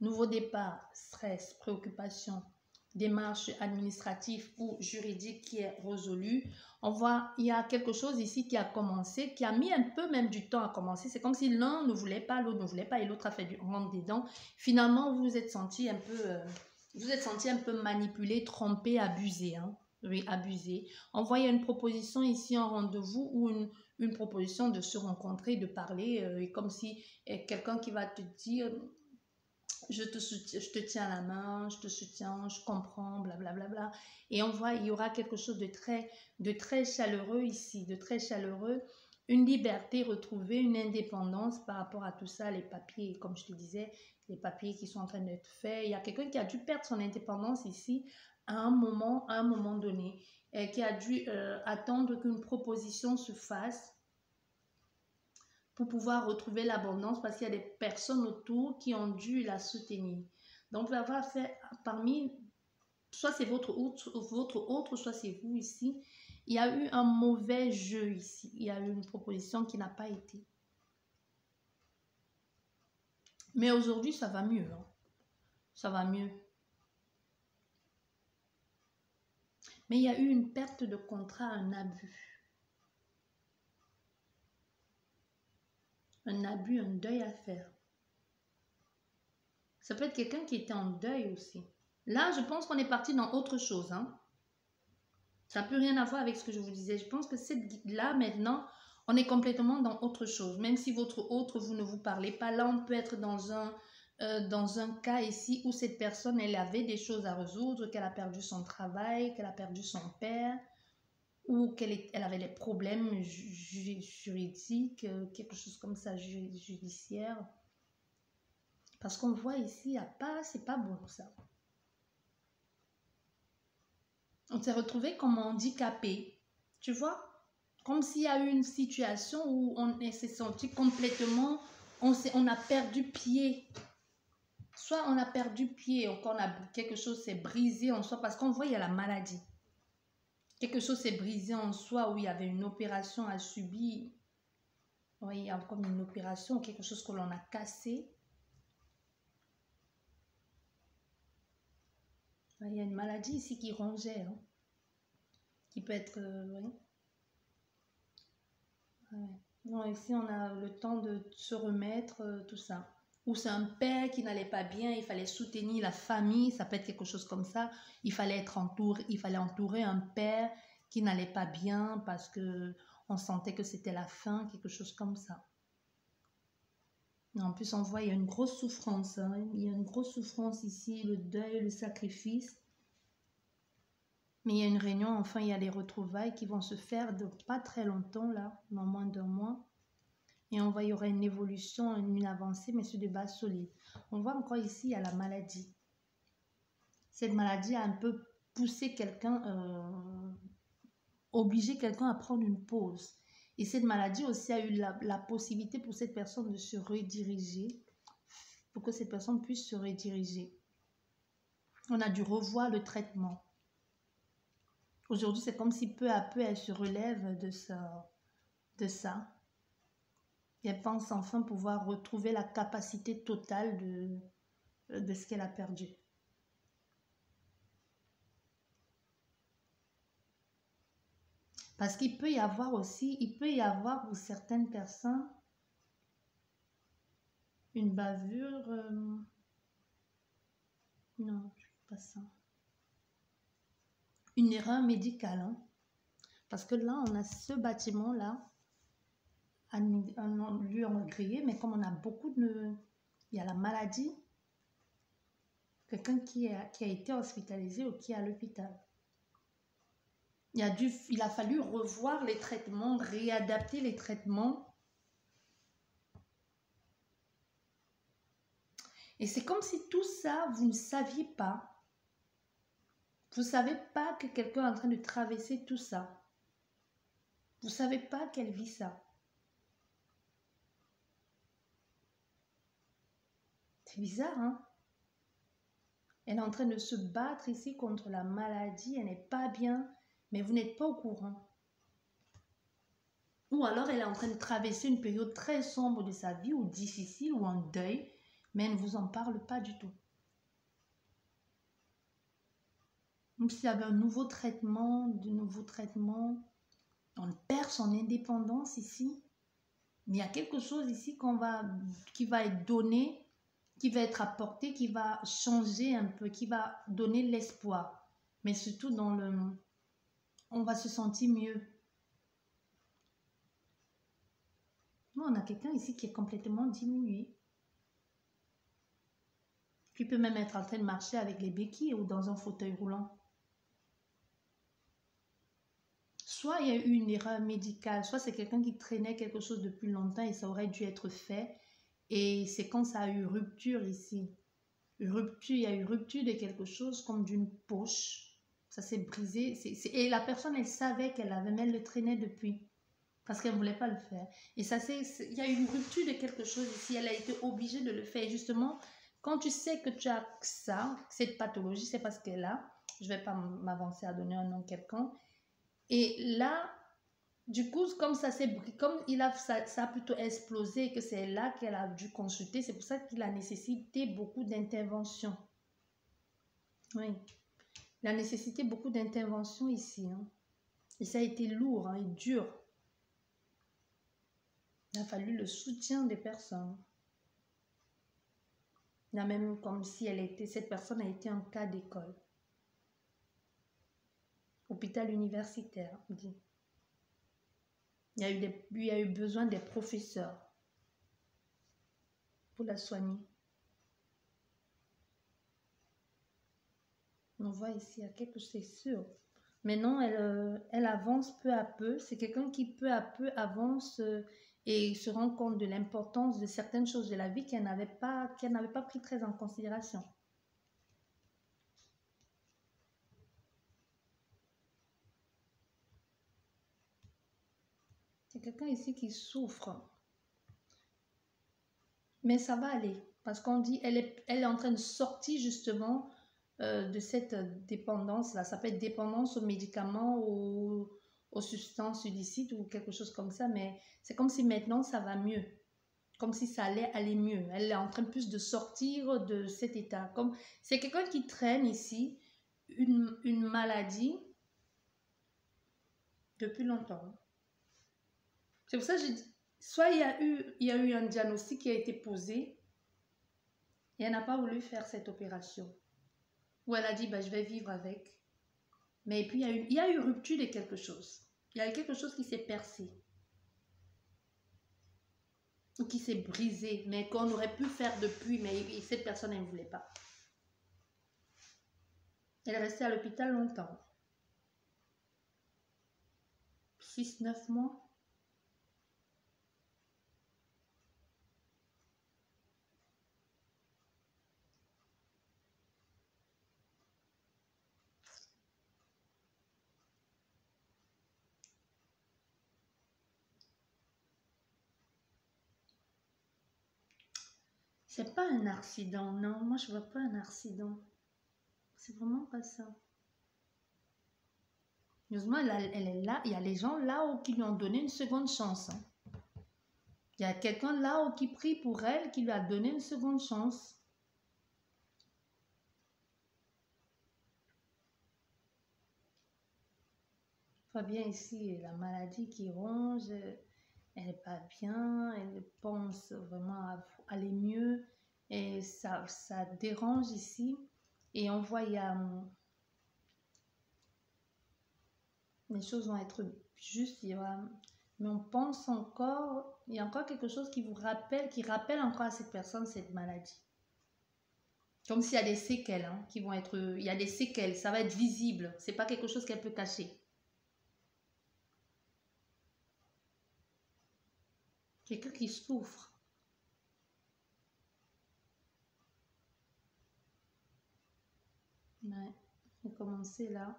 Nouveau départ, stress, préoccupation, démarche administrative ou juridique qui est résolue. On voit, il y a quelque chose ici qui a commencé, qui a mis un peu même du temps à commencer. C'est comme si l'un ne voulait pas, l'autre ne voulait pas et l'autre a fait du rentre dedans. Finalement, vous vous êtes senti un peu manipulé, trompé, abusé, hein. Oui, abusé. On voit, il y a une proposition ici, un rendez-vous ou une proposition de se rencontrer, de parler, comme si quelqu'un qui va te dire... Je te tiens la main, je te soutiens, je comprends, blablabla. Bla, bla, bla. Et on voit, il y aura quelque chose de très chaleureux ici, de très chaleureux. Une liberté retrouvée, une indépendance par rapport à tout ça, les papiers, comme je te disais, les papiers qui sont en train d'être faits. Il y a quelqu'un qui a dû perdre son indépendance ici à un moment donné, et qui a dû attendre qu'une proposition se fasse pour pouvoir retrouver l'abondance parce qu'il y a des personnes autour qui ont dû la soutenir. Donc, on va faire parmi soit c'est votre autre, soit c'est vous ici. Il y a eu un mauvais jeu ici. Il y a eu une proposition qui n'a pas été. Mais aujourd'hui, ça va mieux. Hein. Ça va mieux. Mais il y a eu une perte de contrat, un abus. Un abus, un deuil à faire. Ça peut être quelqu'un qui était en deuil aussi. Là, je pense qu'on est parti dans autre chose. Hein. Ça n'a plus rien à voir avec ce que je vous disais. Je pense que là, maintenant, on est complètement dans autre chose. Même si votre autre, vous ne vous parlez pas, là, on peut être dans un cas ici où cette personne, elle avait des choses à résoudre, qu'elle a perdu son travail, qu'elle a perdu son père, ou elle avait des problèmes juridiques, quelque chose comme ça, judiciaire. Parce qu'on voit ici, c'est pas bon ça. On s'est retrouvé comme handicapé, tu vois, comme s'il y a eu une situation où on s'est senti complètement, on a perdu pied. Soit on a perdu pied, ou quand quelque chose s'est brisé en soi, parce qu'on voit il y a la maladie. Quelque chose s'est brisé en soi, où il y avait une opération à subir. Oui, il y a comme une opération, quelque chose que l'on a cassé. Il y a une maladie ici qui rongeait, hein, qui peut être... oui. Ouais. Bon, ici, on a le temps de se remettre, tout ça. Ou c'est un père qui n'allait pas bien, il fallait soutenir la famille, ça peut être quelque chose comme ça. Il fallait entourer un père qui n'allait pas bien parce que on sentait que c'était la fin, quelque chose comme ça. Et en plus, on voit, il y a une grosse souffrance. Hein. Il y a une grosse souffrance ici, le deuil, le sacrifice. Mais il y a une réunion, enfin, il y a des retrouvailles qui vont se faire de pas très longtemps, là, dans moins d'un mois. Et on voit, il y aura une évolution, une avancée, mais sur des bases solides. On voit encore ici, il y a la maladie. Cette maladie a un peu poussé quelqu'un, obligé quelqu'un à prendre une pause. Et cette maladie aussi a eu la possibilité pour cette personne de se rediriger, pour que cette personne puisse se rediriger. On a dû revoir le traitement. Aujourd'hui, c'est comme si peu à peu, elle se relève de ça. Et elle pense enfin pouvoir retrouver la capacité totale de ce qu'elle a perdu. Parce qu'il peut y avoir aussi, pour certaines personnes une bavure. Non, je ne pas ça. Une erreur médicale. Hein? Parce que là, on a ce bâtiment-là, un lieu en grillé, mais comme on a beaucoup de... Il y a la maladie, quelqu'un qui a été hospitalisé ou qui est à l'hôpital. Il a fallu revoir les traitements, réadapter les traitements. Et c'est comme si tout ça, vous ne saviez pas. Vous ne savez pas que quelqu'un est en train de traverser tout ça. Vous ne savez pas qu'elle vit ça. C'est bizarre, hein? Elle est en train de se battre ici contre la maladie. Elle n'est pas bien, mais vous n'êtes pas au courant. Ou alors elle est en train de traverser une période très sombre de sa vie, ou difficile, ou en deuil, mais elle ne vous en parle pas du tout. Même s'il y avait un nouveau traitement, on perd son indépendance ici. Mais il y a quelque chose ici qui va être donné, qui va être apporté, qui va changer un peu, qui va donner l'espoir. Mais surtout on va se sentir mieux. Nous, on a quelqu'un ici qui est complètement diminué. Qui peut même être en train de marcher avec les béquilles ou dans un fauteuil roulant. Soit il y a eu une erreur médicale, soit c'est quelqu'un qui traînait quelque chose depuis longtemps et ça aurait dû être fait. Et c'est quand ça a eu rupture ici. Il y a eu rupture de quelque chose comme d'une poche. Ça s'est brisé. Et la personne, elle savait qu'elle avait, mais elle le traînait depuis. Parce qu'elle ne voulait pas le faire. Et il y a eu une rupture de quelque chose ici. Elle a été obligée de le faire. Et justement, quand tu sais que tu as ça, cette pathologie, c'est parce qu'elle a. je vais pas m'avancer à donner un nom quelconque. Et là, du coup, comme ça ça a plutôt explosé, que c'est là qu'elle a dû consulter, c'est pour ça qu'il a nécessité beaucoup d'intervention. Oui, il a nécessité beaucoup d'intervention ici. Hein. Et ça a été lourd et dur. Il a fallu le soutien des personnes. Il a même comme si cette personne a été en cas d'école. Hôpital universitaire, on dit. Il y a eu besoin des professeurs pour la soigner. On voit ici, il y a quelque chose, c'est sûr. Maintenant, elle avance peu à peu. C'est quelqu'un qui peu à peu avance et se rend compte de l'importance de certaines choses de la vie qu'elle n'avait pas pris très en considération. C'est quelqu'un ici qui souffre. Mais ça va aller. Parce qu'on dit, elle est en train de sortir justement de cette dépendance-là. Ça peut être dépendance aux médicaments, aux substances illicites ou quelque chose comme ça. Mais c'est comme si maintenant ça va mieux. Comme si ça allait aller mieux. Elle est en train plus de sortir de cet état. C'est quelqu'un qui traîne ici une maladie depuis longtemps. C'est pour ça que j'ai dit, soit il y a eu un diagnostic qui a été posé et elle n'a pas voulu faire cette opération. Ou elle a dit, bah, je vais vivre avec. Mais puis il y a eu rupture de quelque chose. Il y a eu quelque chose qui s'est percé. Ou qui s'est brisé, mais qu'on aurait pu faire depuis, mais cette personne, elle ne voulait pas. Elle est restée à l'hôpital longtemps. 6-9 mois. C'est pas un accident, non. Moi, je vois pas un accident. C'est vraiment pas ça. Heureusement, elle est là. Il y a les gens là-haut qui lui ont donné une seconde chance. Hein. Il y a quelqu'un là-haut qui prie pour elle, qui lui a donné une seconde chance. Pas bien ici, la maladie qui ronge, elle n'est pas bien, elle pense vraiment à aller mieux et ça dérange ici. Et on voit, les choses vont être justes, mais on pense encore, il y a encore quelque chose qui rappelle encore à cette personne cette maladie. Comme s'il y a des séquelles qui vont être, il y a des séquelles, ça va être visible, c'est pas quelque chose qu'elle peut cacher. Quelqu'un qui souffre. Ouais, j'ai commencé là,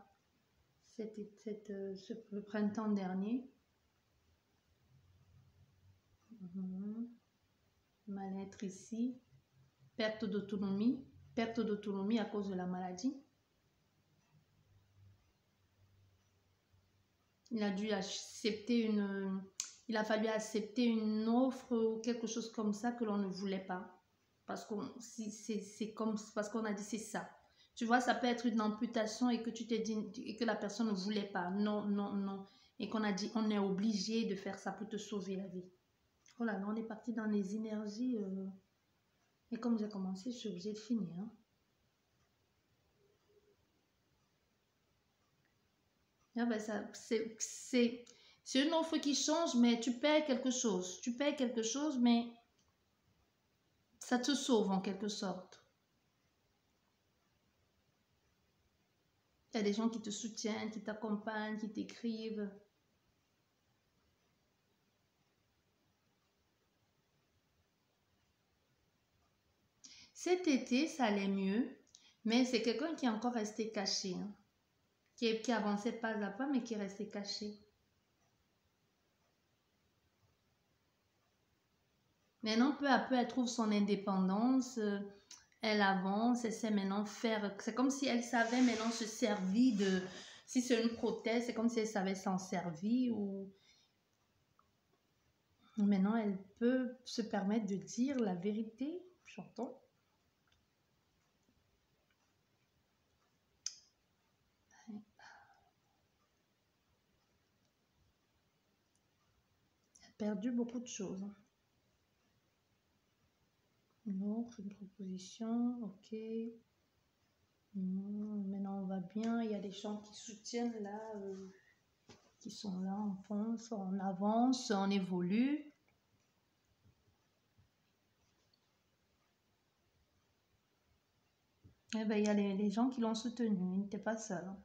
le printemps dernier. Mal-être ici, perte d'autonomie à cause de la maladie. Il a fallu accepter une offre ou quelque chose comme ça que l'on ne voulait pas. Parce qu'on a dit c'est ça. Tu vois, ça peut être une amputation et que tu t'es dit et que la personne ne voulait pas. Non, non, non. Et qu'on a dit on est obligé de faire ça pour te sauver la vie. Oh là là, on est parti dans les énergies. Et comme j'ai commencé, je suis obligée de finir. Hein. Ah ben c'est une offre qui change, mais tu payes quelque chose. Tu payes quelque chose, mais ça te sauve en quelque sorte. Il y a des gens qui te soutiennent, qui t'accompagnent, qui t'écrivent. Cet été, ça allait mieux, mais c'est quelqu'un qui est encore resté caché. Hein. Qui avançait pas à pas, mais qui est resté caché. Maintenant, peu à peu, elle trouve son indépendance. Elle avance, elle sait maintenant faire. C'est comme si elle savait maintenant se servir de. Si c'est une prothèse, c'est comme si elle savait s'en servir ou. Maintenant, elle peut se permettre de dire la vérité. J'entends. Elle a perdu beaucoup de choses. Une autre, une proposition, ok. Maintenant, on va bien. Il y a des gens qui soutiennent là, qui sont là, on pense, on avance, on évolue. Eh ben, il y a les gens qui l'ont soutenu, il n'était pas seul. Hein.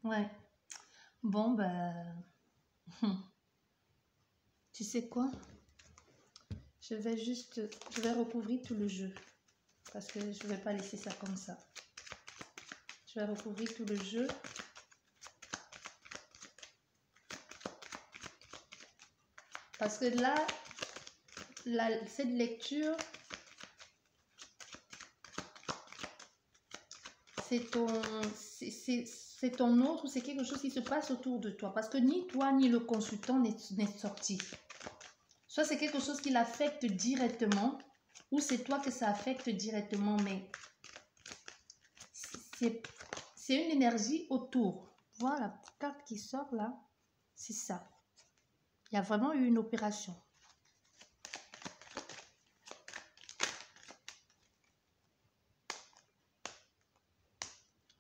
Ouais. Bon, ben, tu sais quoi? Je vais recouvrir tout le jeu. Parce que je ne vais pas laisser ça comme ça. Je vais recouvrir tout le jeu. Parce que là, cette lecture, c'est ton autre, c'est quelque chose qui se passe autour de toi. Parce que ni toi, ni le consultant n'est sorti. Soit c'est quelque chose qui l'affecte directement, ou c'est toi que ça affecte directement, mais c'est une énergie autour. Voilà la petite carte qui sort là, c'est ça. Il y a vraiment eu une opération.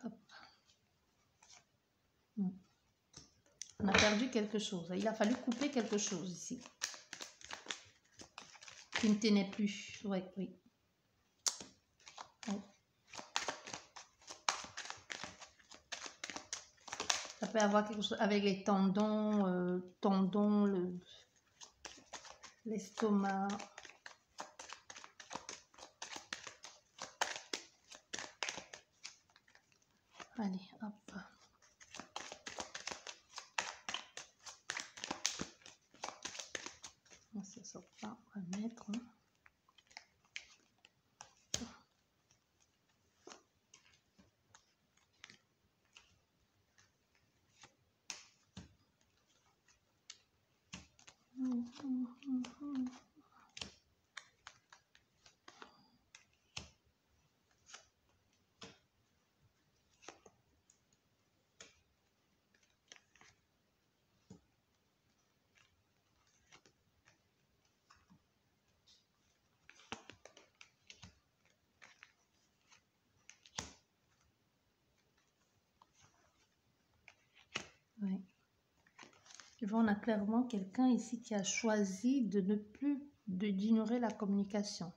Hop. On a perdu quelque chose. Il a fallu couper quelque chose ici. Qui ne tenait plus. Oui, oui. Oui. Ça peut avoir quelque chose avec les tendons, l'estomac. Allez, hop. Ça sort pas, on va mettre. Oui. Et on a clairement quelqu'un ici qui a choisi de ne plus d'ignorer la communication.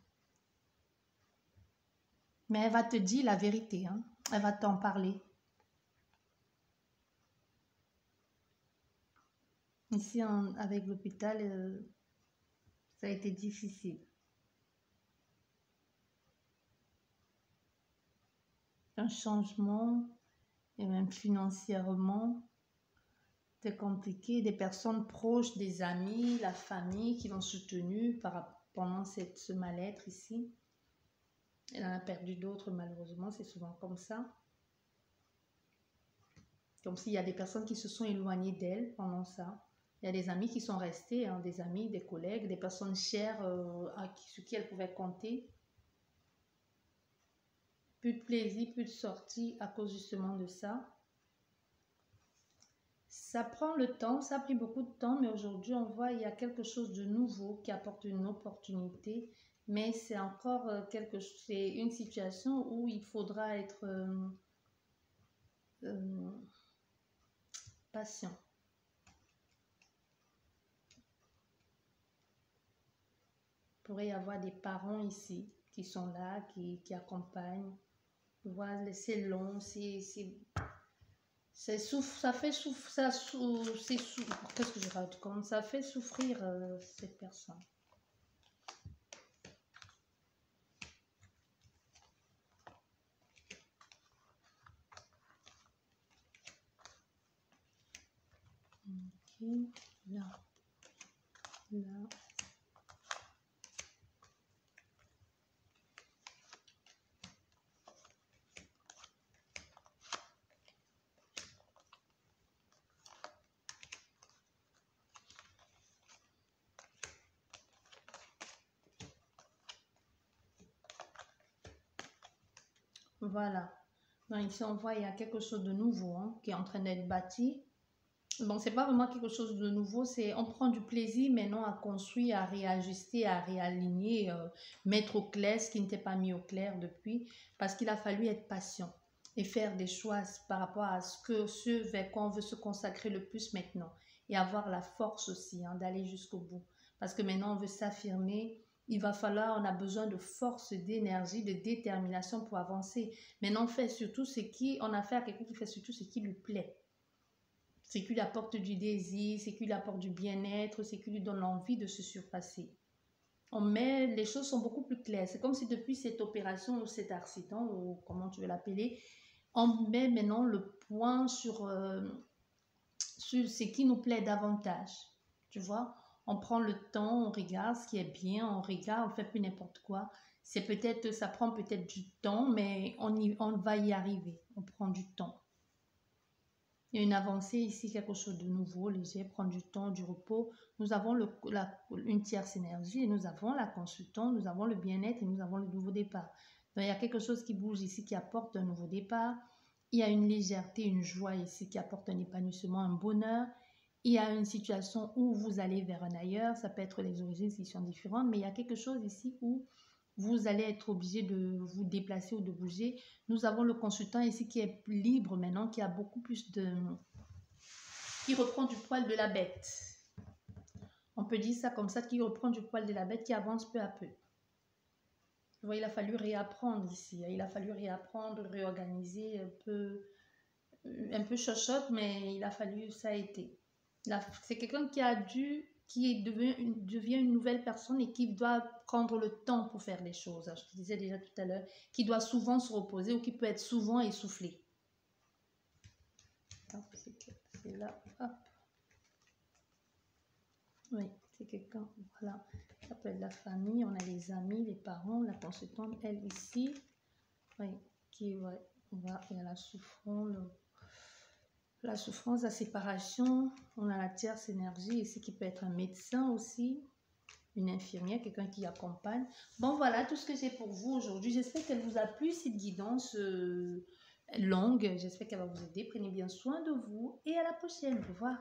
Mais elle va te dire la vérité, hein. Elle va t'en parler. Ici, avec l'hôpital, ça a été difficile. Un changement, et même financièrement, c'est compliqué. Des personnes proches, des amis, la famille qui l'ont soutenue pendant ce mal-être ici. Elle en a perdu d'autres, malheureusement, c'est souvent comme ça. Comme s'il y a des personnes qui se sont éloignées d'elle pendant ça. Il y a des amis qui sont restés, hein, des amis, des collègues, des personnes chères sur qui elle pouvait compter. Plus de plaisir, plus de sortie à cause justement de ça. Ça prend le temps, ça a pris beaucoup de temps, mais aujourd'hui on voit il y a quelque chose de nouveau qui apporte une opportunité, mais c'est encore c'est une situation où il faudra être patient. Il pourrait y avoir des parents ici qui sont là, qui accompagnent. Voilà, c'est long, ça fait souffrir, qu'est-ce que je raconte? Ça fait souffrir cette personne. Ok, là, là. Voilà. Donc ici, on voit il y a quelque chose de nouveau hein, qui est en train d'être bâti. Bon, c'est pas vraiment quelque chose de nouveau, c'est on prend du plaisir maintenant à construire, à réajuster, à réaligner, mettre au clair ce qui n'était pas mis au clair depuis, parce qu'il a fallu être patient et faire des choix par rapport à ce vers quoi on veut se consacrer le plus maintenant et avoir la force aussi hein, d'aller jusqu'au bout. Parce que maintenant on veut s'affirmer, il va falloir, on a besoin de force, d'énergie, de détermination pour avancer. Maintenant on fait surtout ce qui, on a affaire à quelqu'un qui fait surtout ce qui lui plaît. C'est qui lui apporte du désir, c'est qui lui apporte du bien-être, c'est qui lui donne l'envie de se surpasser. Les choses sont beaucoup plus claires. C'est comme si depuis cette opération ou cet accident, ou comment tu veux l'appeler, on met maintenant le point sur ce qui nous plaît davantage. Tu vois, on prend le temps, on regarde ce qui est bien, on regarde, on fait plus n'importe quoi. Ça prend peut-être du temps, mais on va y arriver. On prend du temps. Il y a une avancée ici, quelque chose de nouveau, léger, prendre du temps, du repos. Nous avons une tierce énergie et nous avons la consultante, nous avons le bien-être et nous avons le nouveau départ. Donc, il y a quelque chose qui bouge ici qui apporte un nouveau départ. Il y a une légèreté, une joie ici qui apporte un épanouissement, un bonheur. Il y a une situation où vous allez vers un ailleurs. Ça peut être les origines qui sont différentes, mais il y a quelque chose ici où vous allez être obligé de vous déplacer ou de bouger. Nous avons le consultant ici qui est libre maintenant, qui a beaucoup plus de... qui reprend du poil de la bête. On peut dire ça comme ça, qui reprend du poil de la bête, qui avance peu à peu. Vous voyez, il a fallu réapprendre ici. Il a fallu réapprendre, réorganiser un peu chochotte, mais il a fallu, ça a été. C'est quelqu'un qui devient une nouvelle personne et qui doit prendre le temps pour faire les choses. Je te disais déjà tout à l'heure, qui doit souvent se reposer ou qui peut être souvent essoufflé. C'est là, hop. Oui, c'est quelqu'un, voilà. Ça peut être la famille, on a les amis, les parents, la consultante, elle ici. Oui, il y a la souffrance, la séparation. On a la tierce énergie ici qui peut être un médecin aussi, une infirmière, quelqu'un qui accompagne. Bon, voilà tout ce que j'ai pour vous aujourd'hui. J'espère qu'elle vous a plu, cette guidance longue. J'espère qu'elle va vous aider. Prenez bien soin de vous et à la prochaine. Au revoir.